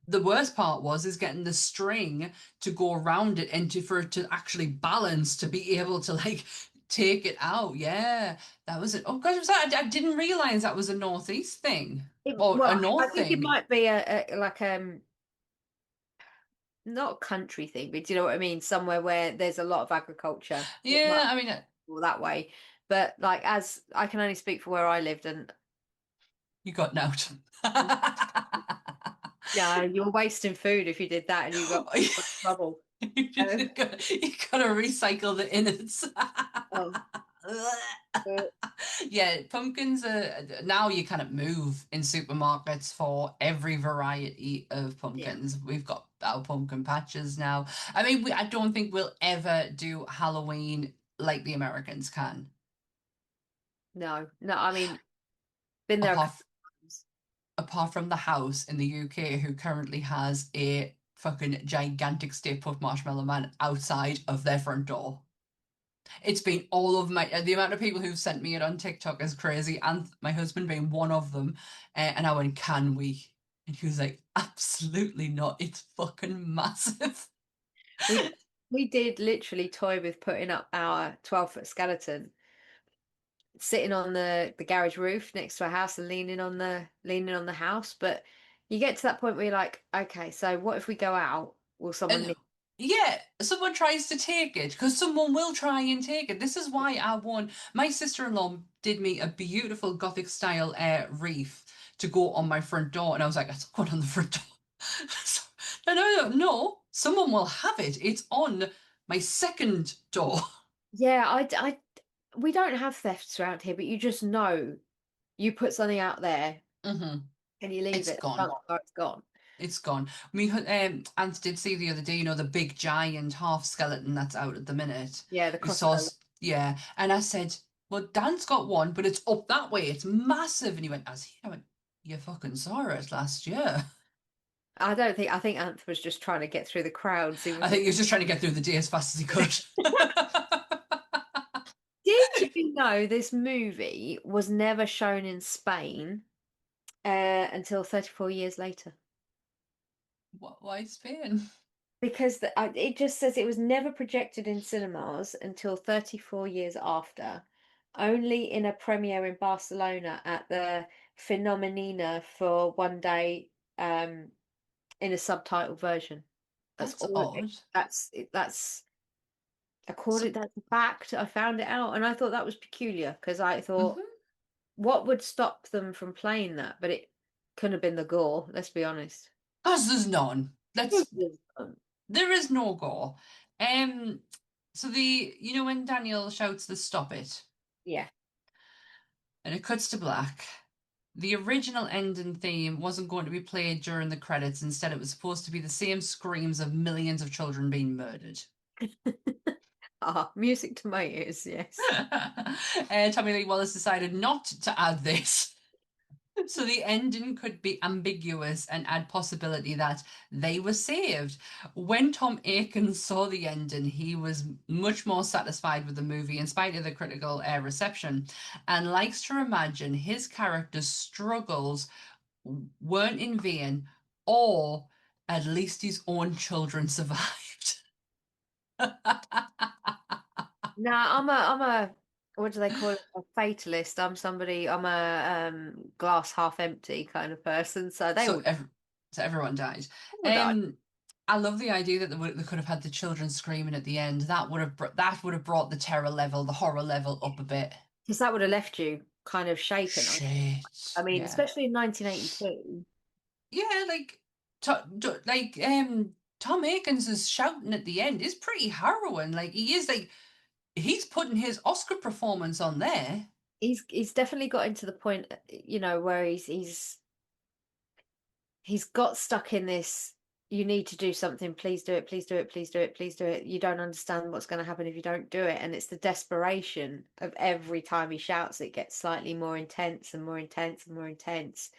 the worst part was is getting the string to go around it and for it to actually balance to be able to like take it out. Yeah, that was it. Oh gosh, I didn't realize that was a northeast thing or a well, I north think it thing. might be a like not a country thing, but do you know what I mean? Somewhere where there's a lot of agriculture. It might Yeah, I mean, go that way. But like as I can only speak for where I lived and you got out. yeah, you're wasting food if you did that and you got trouble. You gotta recycle the innards. Oh, uh, Yeah, pumpkins are now you kind move in supermarkets for every variety of yeah. pumpkins. We've got our pumpkin patches now. I mean, I don't think we'll ever do Halloween like the Americans can. No, no, I mean, been there a Apart couple of times. apart from the house in the UK who currently has a fucking gigantic Stay Put Marshmallow Man outside of their front door. It's been all of the amount of people who've sent me it on TikTok is crazy, and my husband being one of them. And I went, "Can we?" And he was like, "Absolutely not. It's fucking massive." We we did literally toy with putting up our 12-foot skeleton sitting on the garage roof next to a house and leaning on the house. But you get to that point where you're like, okay, so what if we go out? will someone And nick? yeah, someone tries to take it because someone will try and take it. This is why I won. My sister-in-law did me a beautiful Gothic style wreath to go on my front door, and I was like, "It's going on the front door." So, no, someone will have it. It's on my second door. Yeah, we don't have thefts around here, but you just know you put something out there Hmm. and you leave It's it, gone. chances are it's gone. It's gone. Ant did see the other day, the big giant half skeleton that's out at the minute. Yeah, the We saw, crossbow. yeah, and I said, "Well, Dan's got one, but it's up that way. It's massive." And he went, "As he?" I went, "You fucking saw it last year." I think Anth was just trying to get through the crowds. He I was. think he was just trying to get through the day as fast as he could. Did you know this movie was never shown in Spain until 34 years later? Why Spain? Because it just says it was never projected in cinemas until 34 years after, only in a premiere in Barcelona at the Phenomenina for one day in a subtitled version. That's That's all. odd. That's So, according. That's a fact. I found it out, and I thought that was peculiar because I thought, mhm. what would stop them from playing that? But it couldn't have been the gore. Let's be honest. Because there's none. Um, There is no gore. Um, so when Daniel shouts the "stop it," Yeah. and it cuts to black. The original ending theme wasn't going to be played during the credits. Instead, it was supposed to be the same screams of millions of children being murdered. Ah, music to my ears. Yes. Tommy Lee Wallace decided not to add this. So the ending could be ambiguous and add possibility that they were saved. When Tom Aikens saw the ending, he was much more satisfied with the movie in spite of the critical reception, and likes to imagine his character's struggles weren't in vain, or at least his own children survived. Now I'm a what do they call it? A fatalist. I'm a glass half empty kind of person. So So, so everyone died. they will die. I love the idea that they could have had the children screaming at the end. That would have brought the terror level, the horror level up a bit. Because that would have left you kind of shaken. I Shit. mean, Yeah. especially in 1982. Yeah, Tom Aikens is shouting at the end is pretty harrowing. Like he is like he's putting his Oscar performance on there. He's definitely got into the point, where he's got stuck in this. You need to do something. Please do it. Please do it. Please do it. Please do it. You don't understand what's going to happen if you don't do it. And it's the desperation of every time he shouts, it gets slightly more intense and more intense and more intense.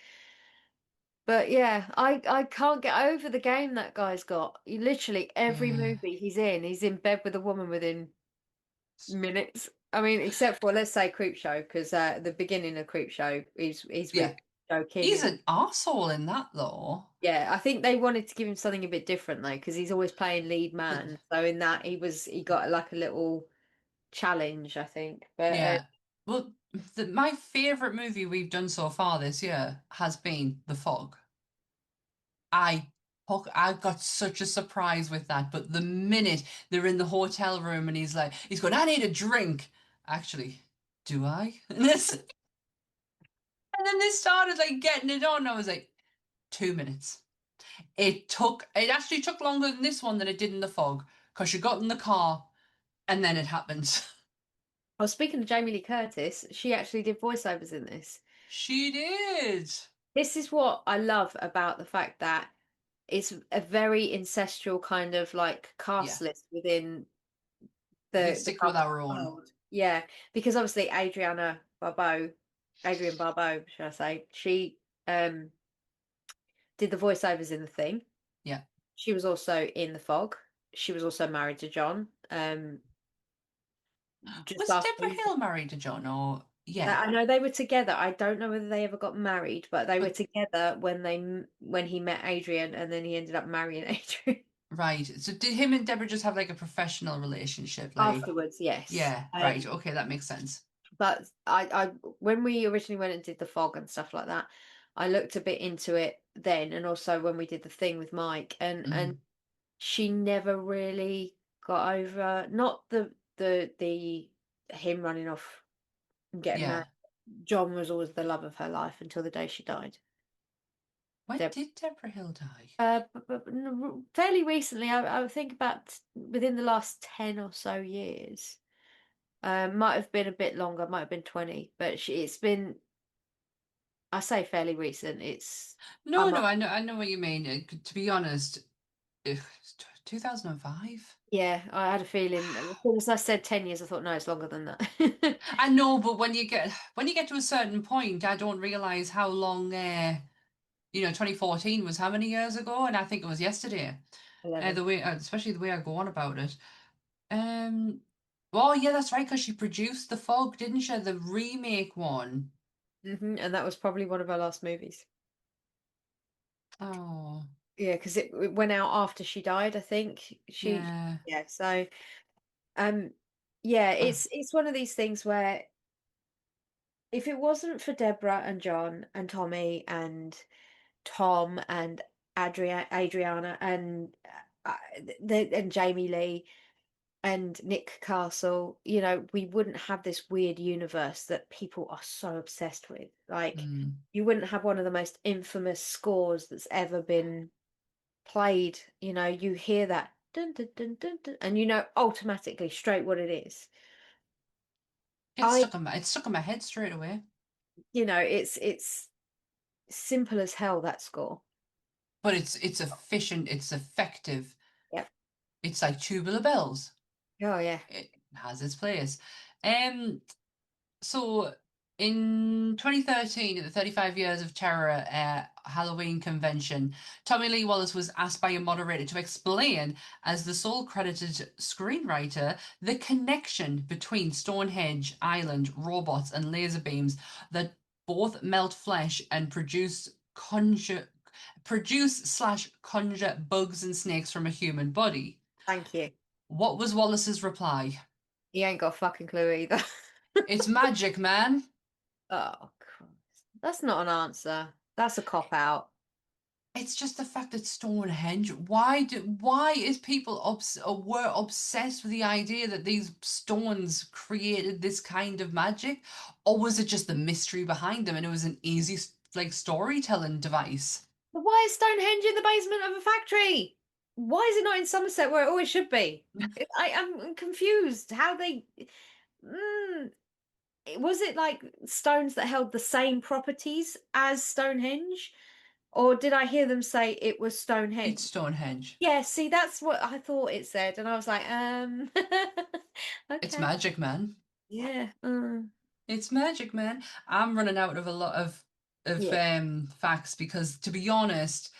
But yeah, I can't get over the game that guy's got. He literally every Yeah. movie he's in bed with a woman within minutes. I mean, except for let's say Creep Show, because the beginning of Creep Show, he's with Yeah. Joe King, He's and an arsehole in that though. yeah, I think they wanted to give him something a bit different though, because he's always playing lead But man. So in that he got like a little challenge, I think. But yeah. Well, my favourite movie we've done so far this year has been The Fog. I I got such a surprise with that, but the minute they're in the hotel room and he's going, "I need a drink." Actually, do I? And then they started like getting it on. I was like, 2 minutes. It actually took longer than this one than it did in The Fog because she got in the car and then it happened. I was speaking to Jamie Lee Curtis. She actually did voiceovers in this. She did. This is what I love about the fact that it's a very ancestral kind of like Yeah, cast list within we can the stick with cast our own. world. Yeah, because obviously Adrian Barbeau, should I say, she um did the voiceovers in the thing. Yeah. She was also in the fog. She was also married to John. Just Was after Deborah Hill married to John or yeah. I know they were together. I don't know whether they ever got married, but they were But together when he met Adrian, and then he ended up marrying Adrian right. So did him and Deborah just have like a professional relationship? Like, afterwards. Yes. yeah, right. Okay, that makes sense. But when we originally went and did the fog and stuff like that, I looked a bit into it then, and also when we did the thing with Mike, and Mhm. she never really got over not the him running off and getting Yeah. married. John was always the love of her life until the day she died. When Deb- did Deborah Hill die? Fairly recently, I would think about within the last 10 or so years. Might have been a bit longer, might have been 20, but it's been, I say fairly recent. No, I'm no, up, I know what you mean. To be honest, 2005. yeah, I had a feeling. As soon as I said 10 years, I thought, no, it's longer than that. I know, but when you get to a certain point, I don't realize how long. 2014 was how many years ago, and I think it was yesterday. 11. Especially the way I go on about it. Um, well, yeah, that's right, because she produced The Fog, didn't she? The remake one. And that was probably one of her last movies. Oh, Yeah, because it went out after she died, I think. yeah. Yeah, so, um, yeah, Uh, it's one of these things where if it wasn't for Deborah and John and Tommy and Tom and Adriana and and Jamie Lee and Nick Castle, we wouldn't have this weird universe that people are so obsessed with. Like, hmm. you wouldn't have one of the most infamous scores that's ever been played. You hear that dun, dun, dun, dun, dun, and automatically straight what it is. I, It's stuck in my head straight away. it's simple as hell, that score. But it's efficient, it's effective. Yep. It's like tubular bells. Oh yeah. It has its place. Um, So in 2013, at the 35 Years of Terror Halloween convention, Tommy Lee Wallace was asked by a moderator to explain, as the sole credited screenwriter, the connection between Stonehenge Island, robots, and laser beams that both melt flesh and produce/conjure bugs and snakes from a human body. Thank you. What was Wallace's reply? He ain't got a fucking clue either. It's magic, man. Oh, Christ. That's not an answer. That's a cop out. It's just the fact that Stonehenge. Why is people were obsessed with the idea that these stones created this kind of magic, or was it just the mystery behind them and it was an easy like storytelling device? But why is Stonehenge in the basement of a factory? Why is it not in Somerset where it always should be? I'm confused. How they. Mm, was it like stones that held the same properties as Stonehenge? Or did I hear them say it was It's Stonehenge? Stonehenge. Yeah, see, that's what I thought it said. And I was like, It's okay. magic, man. Yeah. It's magic, man. I'm running out of a lot of Yeah. facts because, to be honest,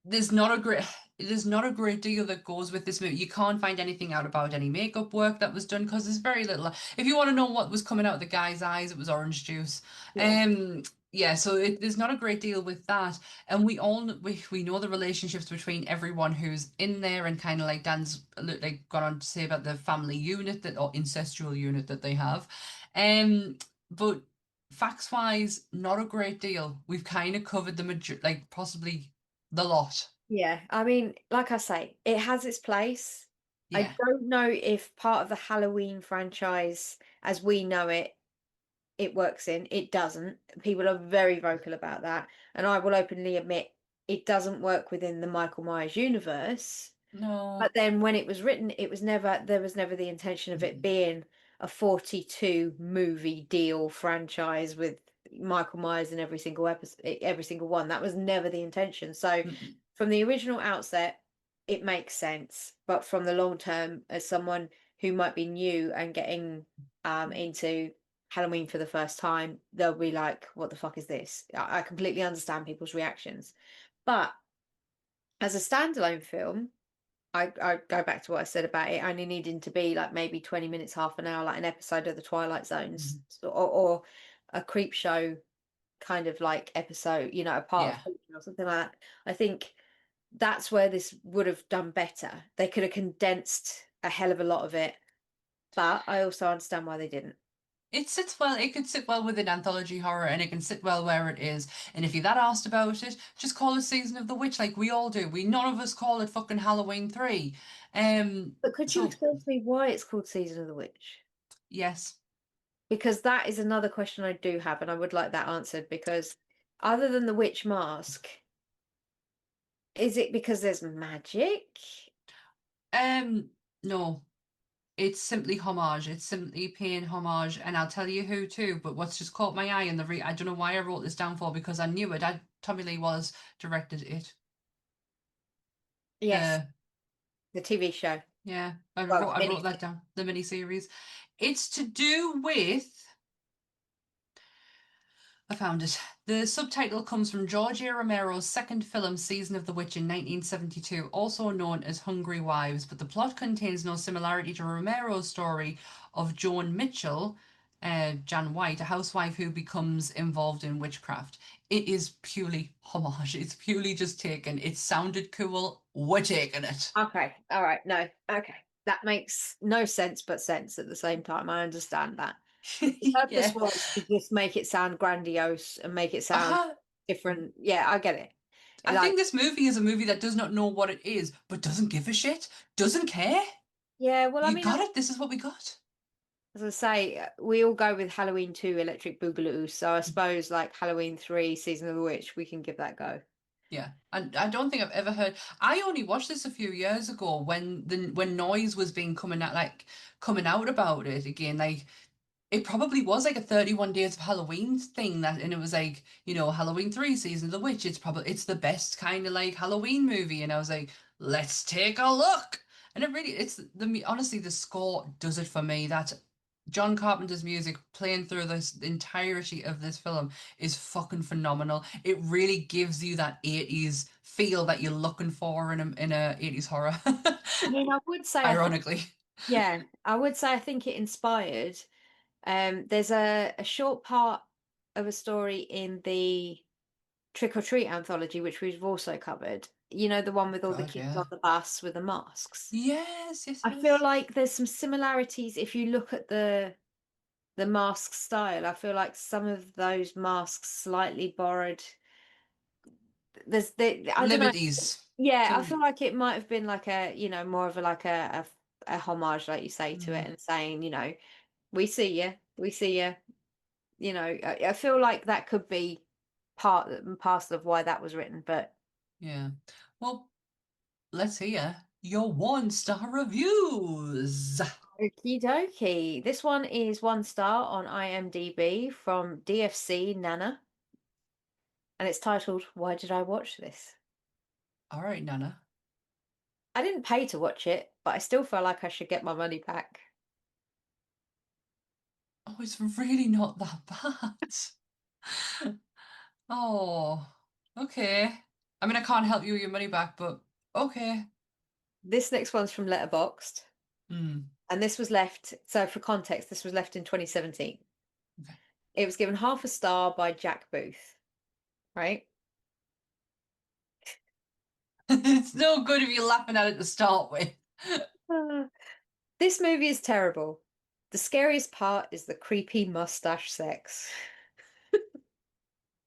there's not a great there's not a great deal that goes with this movie. You can't find anything out about any makeup work that was done because there's very little. If you want to know what was coming out of the guy's eyes, it was orange juice. Yeah. Um, yeah, so there's not a great deal with that, and we know the relationships between everyone who's in there, and kind of like Dan's like gone on to say about the family unit that or incestual unit that they have, but facts wise, not a great deal. We've kind of covered the like possibly the lot. Yeah. I mean, like I say, it has its place. I Yeah. don't know if part of the Halloween franchise, as we know it, it works in. It doesn't. People are very vocal about that. And I will openly admit it doesn't work within the Michael Myers universe. No. But then when it was written, there was never the intention of it Mm-mm. being a 42 movie deal franchise with Michael Myers in every single episode, every single one. That was never the intention. So Mm-mm. from the original outset, it makes sense. But from the long term, as someone who might be new and getting into Halloween for the first time, they'll be like, what the fuck is this? I completely understand people's reactions. But as a standalone film, I go back to what I said about it only needing to be like maybe 20 minutes, half an hour, like an episode of the Twilight Zones Mhm. or a creep show kind of like episode, a part Yeah. of Creep Show or something like that. I think that's where this would have done better. They could have condensed a hell of a lot of it, but I also understand why they didn't. It sits well. It could sit well within anthology horror, and it can sit well where it is. And if you're that asked about it, just call it Season of the Witch, like we all do. None of us call it fucking Halloween 3. But could you So explain to me why it's called Season of the Witch? yes. Because that is another question I do have, and I would like that answered. Because other than the witch mask, is it because there's magic? No. It's simply homage. It's simply paying homage, and I'll tell you who too. But what's just caught my eye, and I don't know why I wrote this down for because I knew it. Tommy Lee was directed it. Yes, The the TV show. Yeah, Well, I wrote that down. The miniseries. It's to do with. I found it. The subtitle comes from George A. Romero's second film, Season of the Witch, in 1972, also known as Hungry Wives, but the plot contains no similarity to Romero's story of Joan Mitchell, Jan White, a housewife who becomes involved in witchcraft. It is purely homage. It's purely just taken. It sounded cool. We're taking it. Okay, all right, no, okay. That makes no sense but sense at the same time. I understand that. If the purpose Yeah. was to just make it sound grandiose and make it sound Uh-huh. different, yeah, I get it. I Like, think this movie is a movie that does not know what it is, but doesn't give a shit, doesn't care. yeah, well, I You mean, got it. This is what we got. as I say, we all go with Halloween 2 Electric Boogaloo, so I suppose like Halloween 3 Season of the Witch, we can give that a go. Yeah, and I don't think I've ever heard. I only watched this a few years ago when noise was being coming out about it again. Like it probably was like a 31 Days of Halloween thing that, and it was like, Halloween 3 Season of the Witch. It's the best kind of like Halloween movie. And I was like, let's take a look. And it really, honestly, the score does it for me. That John Carpenter's music playing through this the entirety of this film is fucking phenomenal. It really gives you that 80s feel that you're looking for in a 80s horror. I mean, I would say, Ironically. yeah, I would say I think it inspired. There's a short part of a story in the Trick or Treat anthology, which we've also covered. You know, the one with all the God, kids yeah. on the bus with the masks. Yes, yes, I feel yes. like there's some similarities if you look at the mask style. I feel like some of those masks slightly borrowed. I don't know. Liberties. Yeah, I So, feel like it might have been like more of a homage, like you say, to it, mm, and saying, we see you. I feel like that could be part and parcel of why that was written. But yeah. Well, let's hear your one-star reviews. okie dokie, this one is 1 star on IMDb from DFC Nana, and it's titled "Why Did I Watch This?" All right, Nana. I didn't pay to watch it, but I still feel like I should get my money back. Oh, it's really not that bad. Oh, okay. I mean, I can't help you with your money back, but okay. This next one's from Letterboxd, Hmm. and this was left. So, for context, this was left in 2017. Okay. It was given 0.5 star by Jack Booth, right? It's no good if you're laughing at it to start with. Uh, This movie is terrible. The scariest part is the creepy mustache sex.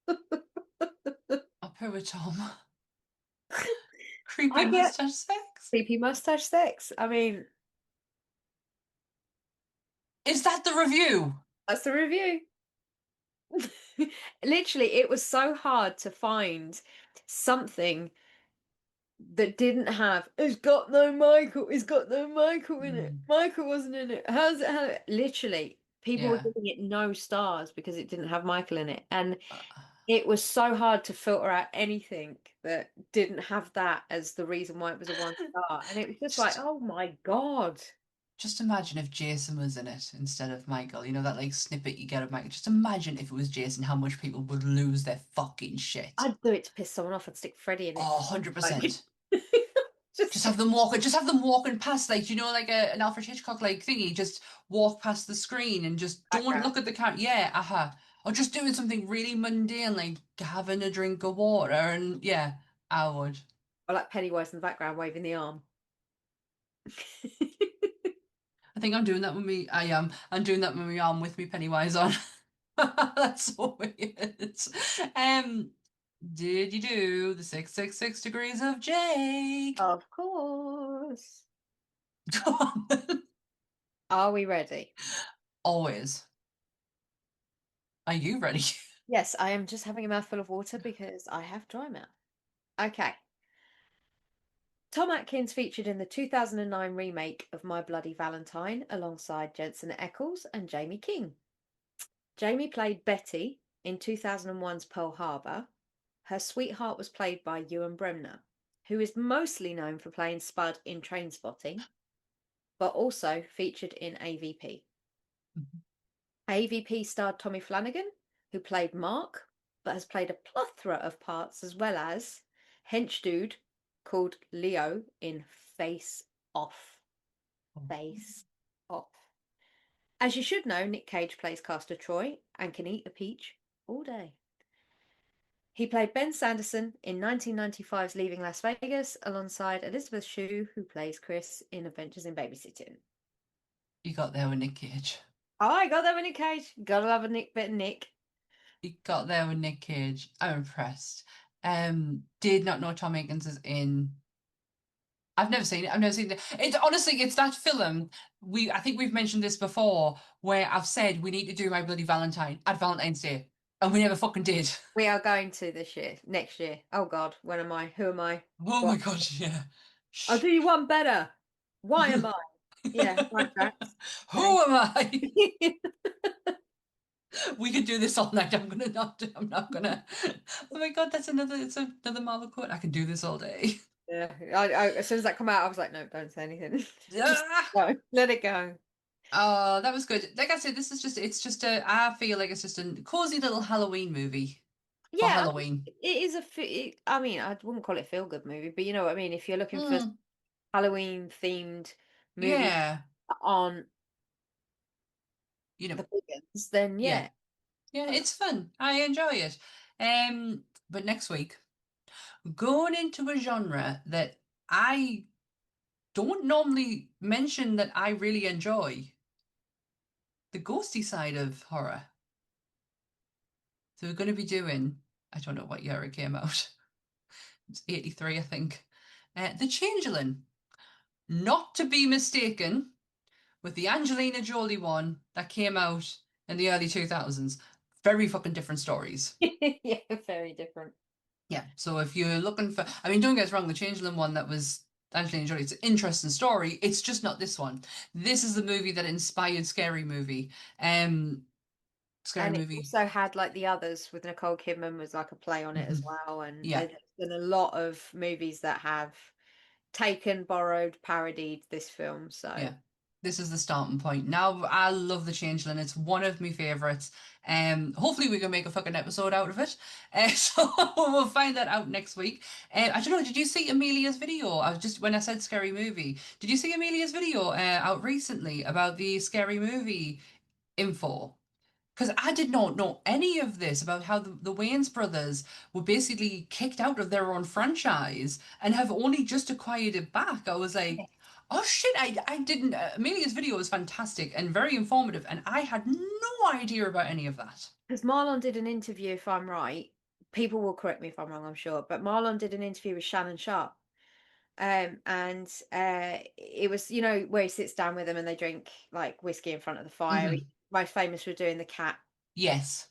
I'll put with Tom. Creepy I get mustache sex? creepy mustache sex. I mean, Is that the review? that's the review. Literally, it was so hard to find something that didn't have it's got no Michael in it. Hmm. Michael wasn't in it. How's it have literally people were Yeah. giving it no stars because it didn't have Michael in it. And Uh, it was so hard to filter out anything that didn't have that as the reason why it was a 1 star. And it was just like, just oh my God. Just imagine if Jason was in it instead of Michael. You know that like snippet you get of Michael. Just imagine if it was Jason, how much people would lose their fucking shit. I'd do it to piss someone off. I'd stick Freddie in it. Oh, Like 100%. just Just have them walking. Just have them walking past, like like an Alfred Hitchcock like thingy. Just walk past the screen and just don't background. look at the camera. Yeah, or just doing something really mundane, like having a drink of water. And yeah, I would. I like Pennywise in the background waving the arm. I think I'm doing that with me. I am. I'm doing that with my arm with me Pennywise on. That's so weird. Um, did you do the 666 degrees of Jake? Of course. Go on. Are we ready? Always. Are you ready? Yes, I am just having a mouthful of water because I have dry mouth. Okay. Tom Atkins featured in the 2009 remake of My Bloody Valentine alongside Jensen Ackles and Jamie King. Jamie played Betty in 2001's Pearl Harbor. Her sweetheart was played by Ewan Bremner, who is mostly known for playing Spud in Trainspotting, but also featured in AVP. AVP starred Tommy Flanagan, who played Mark, but has played a plethora of parts as well as hench dude called Leo in Face Off. Face Off. As you should know, Nick Cage plays Castor Troy and can eat a peach all day. He played Ben Sanderson in 1995's Leaving Las Vegas alongside Elizabeth Shue, who plays Chris in Adventures in Babysitting. You got there with Nick Cage. Oh, I got that with Nick Cage. Gotta love a Nick bit of Nick. You got there with Nick Cage. I'm impressed. Did not know Tom Higgins is in. I've never seen it. I've never seen it. It's honestly, it's that film. I think we've mentioned this before, where I've said we need to do My Bloody Valentine at Valentine's Day, and we never fucking did. We are going to this year, next year. Oh God, when am I? Who am I? Oh my What? god, yeah. I'll do you one better. Why am I? Yeah, right, Jax. Who am I? We could do this all night. I'm gonna not. I'm not gonna. Oh my god, that's another. It's another Marvel quote. I can do this all day. Yeah, as soon as that come out, I was like, no, don't say anything. Just Ah! no, let it go. Oh, that was good. Like I said, this is just. It's just a. I feel like it's just a cozy little Halloween movie for Yeah, Halloween. it is I mean, I wouldn't call it a feel-good movie, but you know what I mean. If you're looking for Mm, Halloween-themed movies yeah, that aren't you know. the big ones, then Yeah, yeah. yeah, it's fun. I enjoy it. But next week, going into a genre that I don't normally mention that I really enjoy, the ghosty side of horror. So we're going to be doing, I don't know what year it came out. It's 83, I think. The Changeling, not to be mistaken with the Angelina Jolie one that came out in the early 2000s. Very fucking different stories. Yeah, very different. Yeah, so if you're looking for, I mean, don't get us wrong, the Changeling one that was Angelina Jolie, it's an interesting story. It's just not this one. This is the movie that inspired Scary Movie. Scary And it Movie. also had like the others with Nicole Kidman was like a play on it as Mhm. well. And Yeah, there's been a lot of movies that have taken, borrowed, parodied this film. So yeah. This is the starting point. Now I love the Changeling. It's one of my favourites. Hopefully we can make a fucking episode out of it. So we'll find that out next week. I don't know. Did you see Amelia's video? I was just when I said scary movie. Did you see Amelia's video out recently about the scary movie info? Because I did not know any of this about how the Wayans brothers were basically kicked out of their own franchise and have only just acquired it back. I was like, oh shit, I didn't. Amelia's video was fantastic and very informative, and I had no idea about any of that. because Marlon did an interview, if I'm right, people will correct me if I'm wrong, I'm sure, but Marlon did an interview with Shannon Sharp. And it was, you know, where he sits down with them and they drink like whiskey in front of the fire. He's Hmm. most famous for doing the cat. Yes.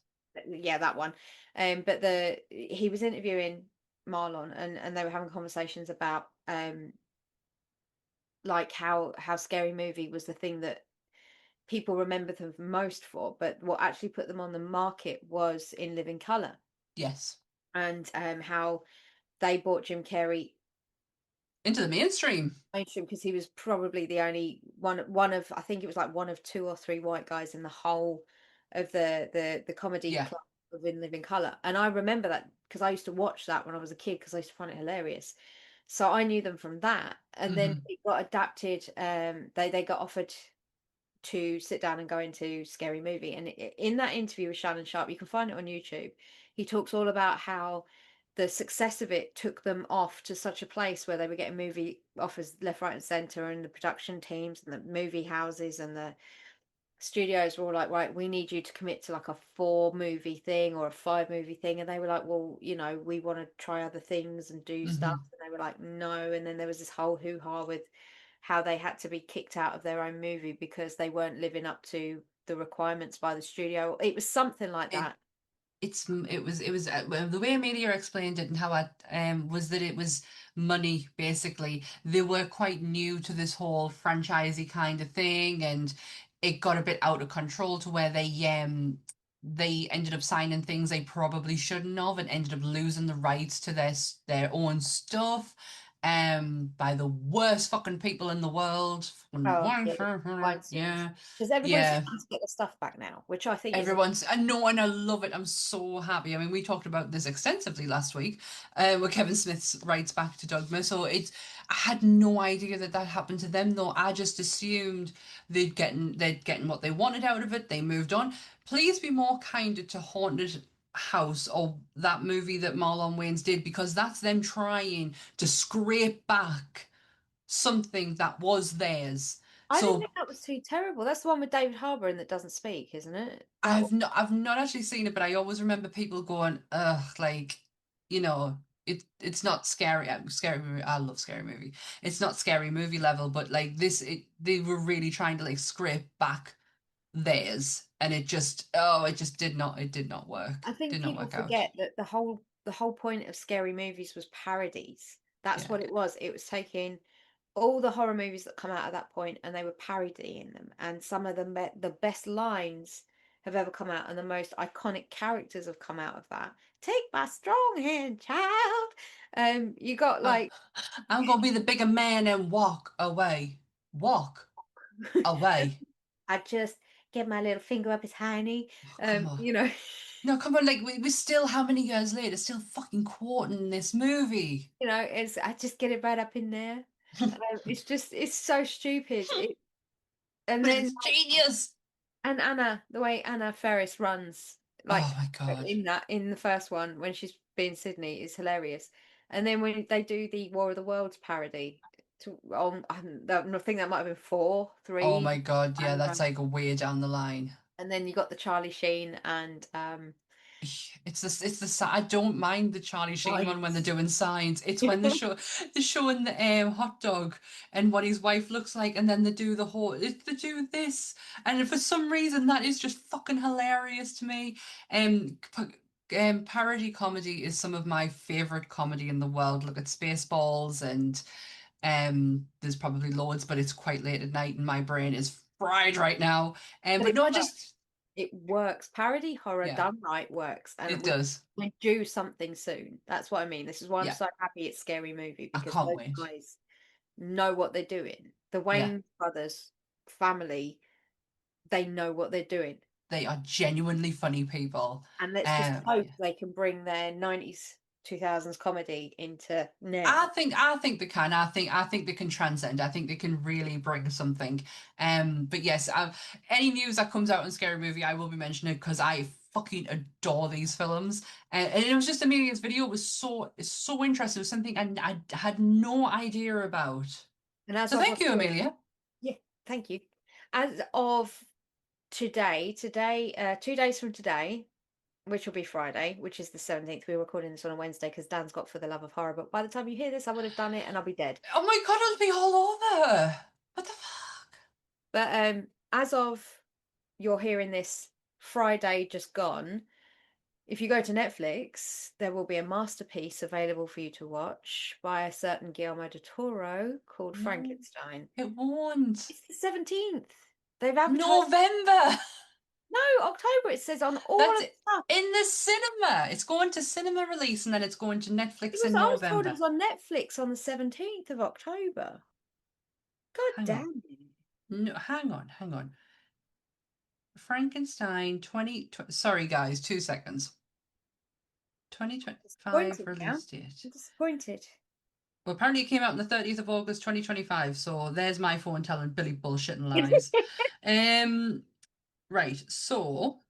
Yeah, that one. But he was interviewing Marlon and they were having conversations about like how Scary Movie was the thing that people remember them most for, but what actually put them on the market was In Living Color, Yes. and how they bought Jim Carrey Into the mainstream. mainstream because he was probably the only one of, I think it was like one of two or three white guys in the whole of the comedy Yeah. club of In Living Color. And I remember that because I used to watch that when I was a kid because I used to find it hilarious. So I knew them from that. And then Hmm. it got adapted. They got offered to sit down and go into Scary Movie. And in that interview with Shannon Sharp, you can find it on YouTube. He talks all about how the success of it took them off to such a place where they were getting movie offers left, right, and center, and the production teams and the movie houses and the studios were all like, right, we need you to commit to like a 4-movie thing or a 5-movie thing. And they were like, well, you know, we want to try other things and do stuff. And they were like, no. And then there was this whole hoo-ha with how they had to be kicked out of their own movie because they weren't living up to the requirements by the studio. It was something like that. It was the way Amelia explained it and how I was that it was money basically. They were quite new to this whole franchisey kind of thing, and it got a bit out of control to where they ended up signing things they probably shouldn't have and ended up losing the rights to their own stuff by the worst fucking people in the world. Oh, yeah, Yeah. because everybody's Yeah. trying to get their stuff back now, which I think Everyone's, I know, and I love it. I'm so happy. I mean, we talked about this extensively last week, where Kevin Smith's rights back to Dogma. So I had no idea that that happened to them, though. I just assumed they'd getting what they wanted out of it. They moved on. Please be more kinder to Haunted House or that movie that Marlon Wayans did, because that's them trying to scrape back something that was theirs. I didn't So think that was too terrible. That's the one with David Harbour and that doesn't speak, isn't it? I've not actually seen it, but I always remember people going, ugh, like, it's not scary. Scary movie. I love scary movie. It's not scary movie level, but like they were really trying to like scrape back theirs, and it did not work. I think Did not people work out. forget that the whole point of scary movies was parodies. That's Yeah. what it was. It was taking all the horror movies that come out at that point and they were parodying them. And some of the best lines have ever come out and the most iconic characters have come out of that. Take my strong hand, child. You got Uh, like I'm gonna be the bigger man and walk away. Walk away. I just get my little finger up his hiney. Oh, come on. You know. No, come on, like we're still how many years later, still fucking quoting this movie. You know, it's I just get it right up in there. It's so stupid. And But then it's genius. and Anna, the way Anna Ferris runs, like Oh my God. in the first one when she's being Sydney is hilarious. And then when they do the War of the Worlds parody, I think that might have been four, Oh three, my God. Yeah, and that's like a way down the line. then you got the Charlie Sheen and I don't mind the Charlie Sheen one when they're Lights. doing signs. It's when they're showing the hot dog and what his wife looks like, and then they do they do this, and for some reason that is just fucking hilarious to me. Parody comedy is some of my favorite comedy in the world. Look at Spaceballs, and there's probably loads, but it's quite late at night and my brain is fried right now. But But it no, works. It works. Parody horror yeah, done right works, and it does. we do something soon. That's what I mean. This is why I'm Yeah, so happy it's Scary Movie I because can't those wait. guys know what they're doing. The Yeah. Wayne brothers family, they know what they're doing, They are genuinely funny people. and let's just hope Yeah. they can bring their 90s, 2000s comedy into I now. think they can. I think they can transcend. I think they can really bring something. But yes, any news that comes out on Scary Movie, I will be mentioning it because I fucking adore these films. And it was just Amelia's video was it's so interesting. It was something I had no idea about. And as So of thank you, Amelia. yeah, thank you. As of today, 2 days from today, which will be Friday, which is the 17th. We're recording this on a Wednesday because Dan's got For the Love of Horror. But by the time you hear this, I would have done it and I'll be dead. Oh my God, it'll be all over. What the fuck? But as of you're hearing this Friday just gone, if you go to Netflix, there will be a masterpiece available for you to watch by a certain Guillermo del Toro called No, Frankenstein. it won't. It's the 17th. They've advertised. November. No, October. It says on all That's of the it. stuff. In the cinema. It's going to cinema release and then it's going to Netflix in I was told it November. was on Netflix on the 17th of October. God Hang on. damn it. No, hang on. Frankenstein sorry guys, 2 seconds. 2025 Disappointed now. release date. I'm disappointed. Well, apparently it came out on the 30th of August 2025, so there's my phone telling Billy bullshit and lies. Right, so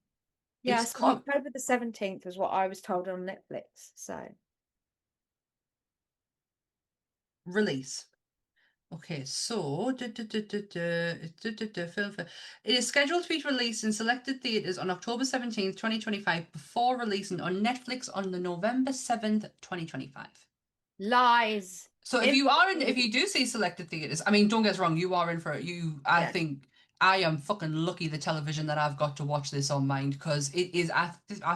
Yeah, it's so October the 17th was what I was told on Netflix. So release. Okay, so film. It is scheduled to be released in selected theaters on October 17th, 2025, before releasing on Netflix on the November 7th, 2025. Lies. So if you do see selected theaters, I mean, don't get us wrong, you are in for it. I Yeah. think I am fucking lucky the television that I've got to watch this on mine because it is. I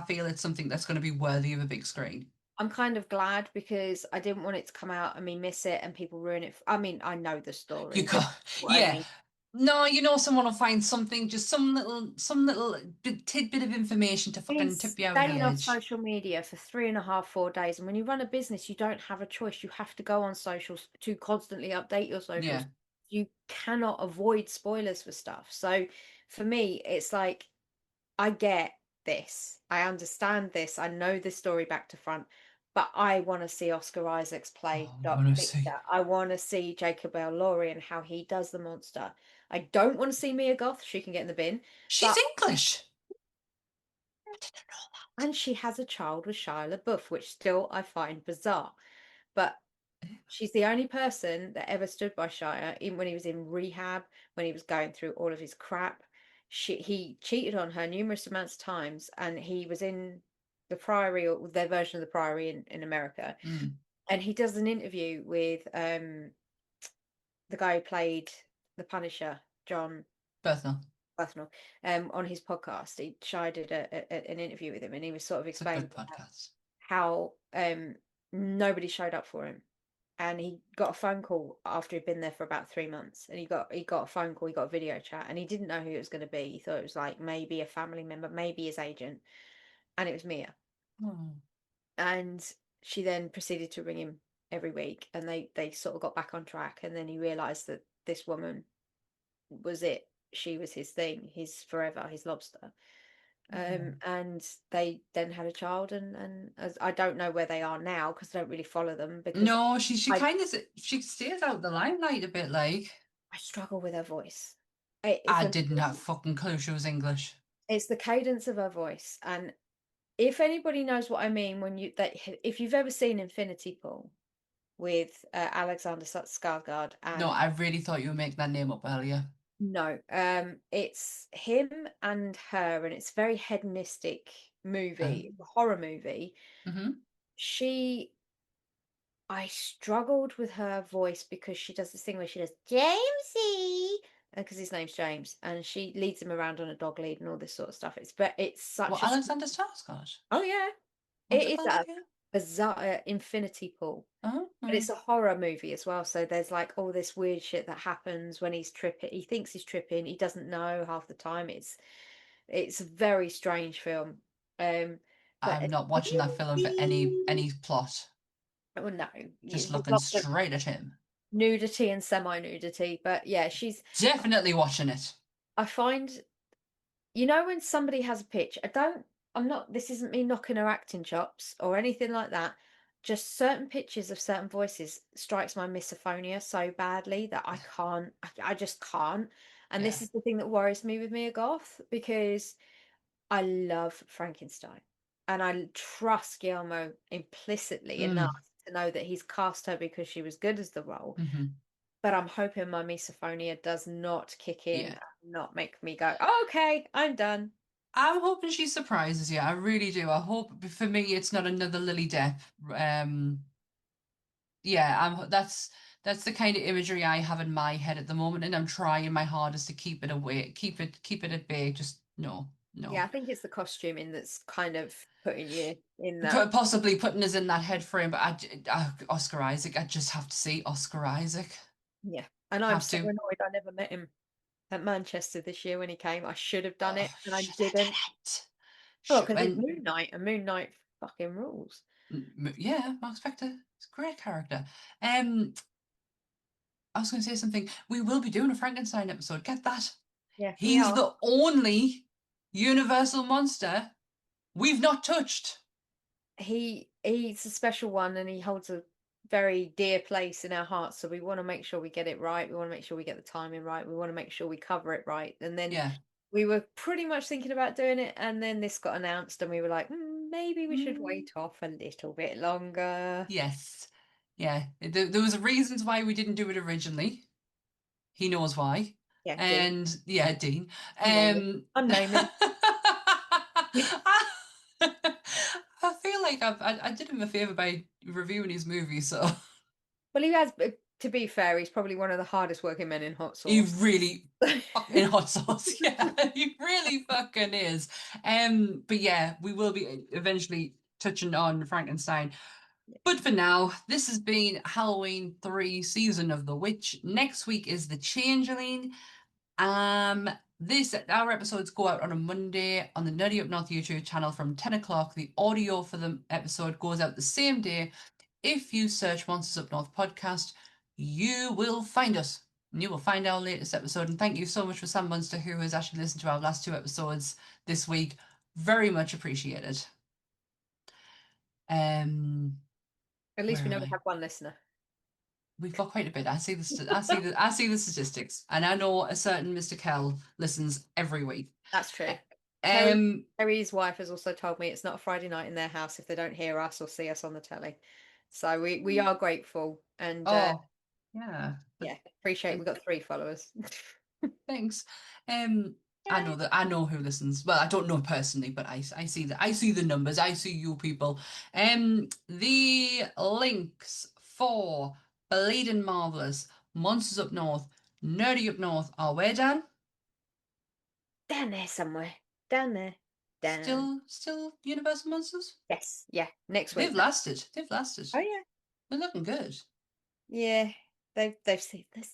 feel it's something that's going to be worthy of a big screen. I'm kind of glad because I didn't want it to come out and me miss it and people ruin it. I mean, I know the story, You but can't, what I yeah. mean. No, someone will find something, just some little tidbit of information to fucking He's tip you over the staying off edge. social media for 3.5, 4 days. And when you run a business, you don't have a choice. You have to go on socials to constantly update your socials. Yeah. You cannot avoid spoilers for stuff. So for me, it's like, I get this. I understand this. I know this story back to front. But I want to see Oscar Isaacs play Oh, I Doc want to see. Victor. I want to see Jacob Elordi and how he does the monster. I don't want to see Mia Goth. She can get in the bin. She's But English. I didn't know and she has a child with Shia LaBeouf, which still I find bizarre. But that. she's the only person that ever stood by Shia, even when he was in rehab, when he was going through all of his crap. He cheated on her numerous amounts of times, and he was in the Priory, or their version of the Priory in America. Mm. And he does an interview with the guy who played the Punisher, John Personal. Bethnal, on his podcast. Shia did an interview with him, and he was sort of It's a explaining good podcast. how nobody showed up for him, and he got a phone call after he'd been there for about 3 months, and he got a phone call, he got a video chat, and he didn't know who it was going to be. He thought it was like maybe a family member, maybe his agent, and it was Mia. Oh. And she then proceeded to ring him every week, and they sort of got back on track, and then he realized that this woman was it. She was his thing, his forever, his lobster. And they then had a child, and as I don't know where they are now because I don't really follow them, because No, she I kind of she stays out the limelight a bit. Like I struggle with her voice. I For didn't me, have fucking clue she was English. it's the cadence of her voice, and if anybody knows what I mean when if you've ever seen Infinity Pool with Alexander Skarsgård No, and I really thought you were making that name up earlier. no, it's him and her, and it's a very hedonistic movie, a horror movie. Mm-hmm. I struggled with her voice because she does this thing where she does Jamesy, because his name's James, and she leads him around on a dog lead and all this sort of stuff. It's Well, such a Alexander Skarsgård. oh yeah, What's it it is called a again? bizarre Infinity Pool. Oh, But it's a horror movie as well, so there's like all this weird shit that happens when he's tripping. He thinks he's tripping, he doesn't know half the time. It's a very strange film. But I'm not watching that film for any plot. well, no, Just there's looking lots of straight at him. nudity and semi-nudity. But yeah, Definitely watching it. I find, when somebody has a pitch, I'm not, this isn't me knocking her acting chops or anything like that. Just certain pitches of certain voices strikes my misophonia so badly that I can't, I just can't. And Yeah. this is the thing that worries me with Mia Goth, because I love Frankenstein and I trust Guillermo implicitly enough to know that he's cast her because she was good as the role. Mm-hmm. But I'm hoping my misophonia does not kick in Yeah. and not make me go, oh, okay, I'm done. I'm hoping she surprises you. I really do. I hope for me it's not another Lily Depp. Yeah, that's the kind of imagery I have in my head at the moment, and I'm trying my hardest to keep it away, keep it at bay. Just no, Yeah, no. I think it's the costuming that's kind of putting you in that. Possibly putting us in that head frame, but Oscar Isaac, I just have to see Oscar Isaac. Yeah. And I'm Have so to. annoyed I never met him at Manchester this year when he came. I should have done Oh, it and I should have done didn't. it. Oh, Should because it's when Moon Knight and Moon Knight fucking rules. yeah, Max Spector. It's a great character. I was going to say something. We will be doing a Frankenstein episode. Get that? Yeah, we He's are. the only universal monster we've not touched. He's a special one and he holds a very dear place in our hearts. So we want to make sure we get it right. We want to make sure we get the timing right. We want to make sure we cover it right. And then Yeah. we were pretty much thinking about doing it, and then this got announced and we were like, maybe we should Mm, wait off a little bit longer. yes. Yeah, there was reasons why we didn't do it originally. He knows why. Yeah, Dean. And yeah, Dean. I'm naming. I'm naming. I feel like I did him a favor by reviewing his movie, so Well, he has. To be fair, he's probably one of the hardest working men in hot he sauce. really in hot sauce. Yeah, he really fucking is. But yeah, we will be eventually touching on Frankenstein. But for now, this has been Halloween 3 Season of the Witch. Next week is the Changeling. Our episodes go out on a Monday on the Nerdy Up North YouTube channel from 10 o'clock. The audio for the episode goes out the same day. If you search Monsters Up North podcast, you will find us. And you will find our latest episode. And thank you so much for Sam Munster, who has actually listened to our last 2 episodes this week. Very much appreciated. At least we Where know am we I? have one listener. We've got quite a bit. I see the statistics, and I know a certain Mr. Kell listens every week. That's true. Um, Terry's wife has also told me it's not a Friday night in their house if they don't hear us or see us on the telly. So we are grateful and oh, yeah, yeah, appreciate. We've got 3 followers. thanks. I know who listens. Well, I don't know personally, but I see the numbers. I see you people. The links for Bleeding Marvelous, Monsters Up North, Nerdy Up North are where, Dan? Down there somewhere. Down there. Down. Still Universal Monsters? Yes. Yeah. Next They've week. lasted. They've lasted. Oh yeah. They're looking good. Yeah. They've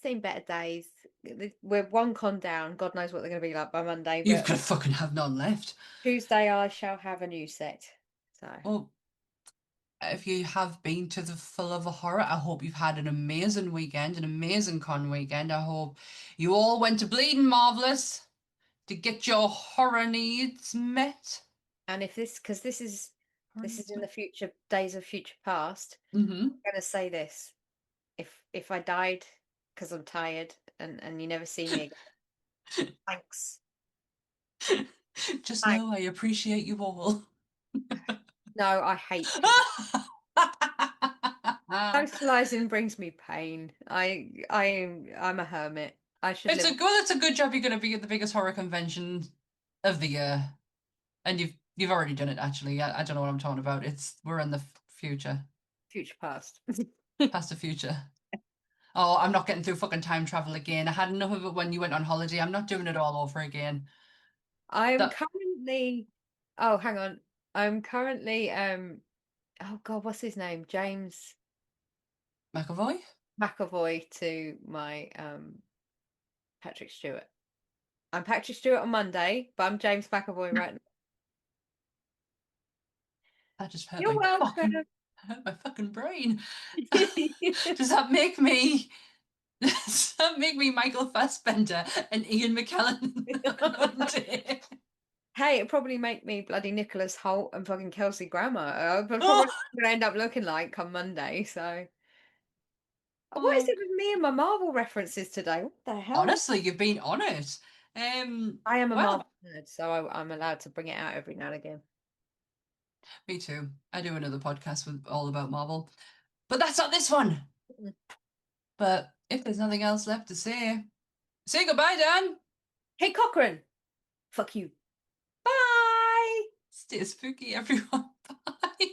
seen better days. We're 1 con down. God knows what they're going to be like by Monday. You've But got to fucking have none left. Tuesday I shall have a new set. So Well, if you have been to the Full of a Horror, I hope you've had an amazing weekend, an amazing con weekend. I hope you all went to Bleeding Marvelous to get your horror needs met. and if because this is in the future, days of future past. Mm-hmm. I'm going to say this: if I died because I'm tired and you never see me again, thanks. Just know I appreciate you all. No, I hate people. Socializing brings me pain. I'm a hermit. I should live. It's a good job you're going to be at the biggest horror convention of the year, and you've already done it. Actually, I don't know what I'm talking about. We're in the future, Future past. past the future. Oh, I'm not getting through fucking time travel again. I had enough of it when you went on holiday. I'm not doing it all over again. I'm That currently. Oh, hang on. I'm currently. Oh God, what's his name? James McAvoy. McAvoy to my Patrick Stewart. I'm Patrick Stewart on Monday, but I'm James McAvoy right now. That just hurt You're welcome. my fucking brain. Does that make me? Does that make me Michael Fassbender and Ian McKellen? Hey, it'd probably make me bloody Nicholas Hoult and fucking Kelsey Grammer. I'm probably going to end up looking like come Monday. So, what is it with me and my Marvel references today? What the hell? Honestly, you've been on it. I am a Marvel nerd, so I'm allowed to bring it out every now and again. Me too. I do another podcast with all about Marvel, but that's not this one. But if there's nothing else left to say goodbye, Dan. Hey, Cochrane. Fuck you. Bye. Stay spooky, everyone. Bye.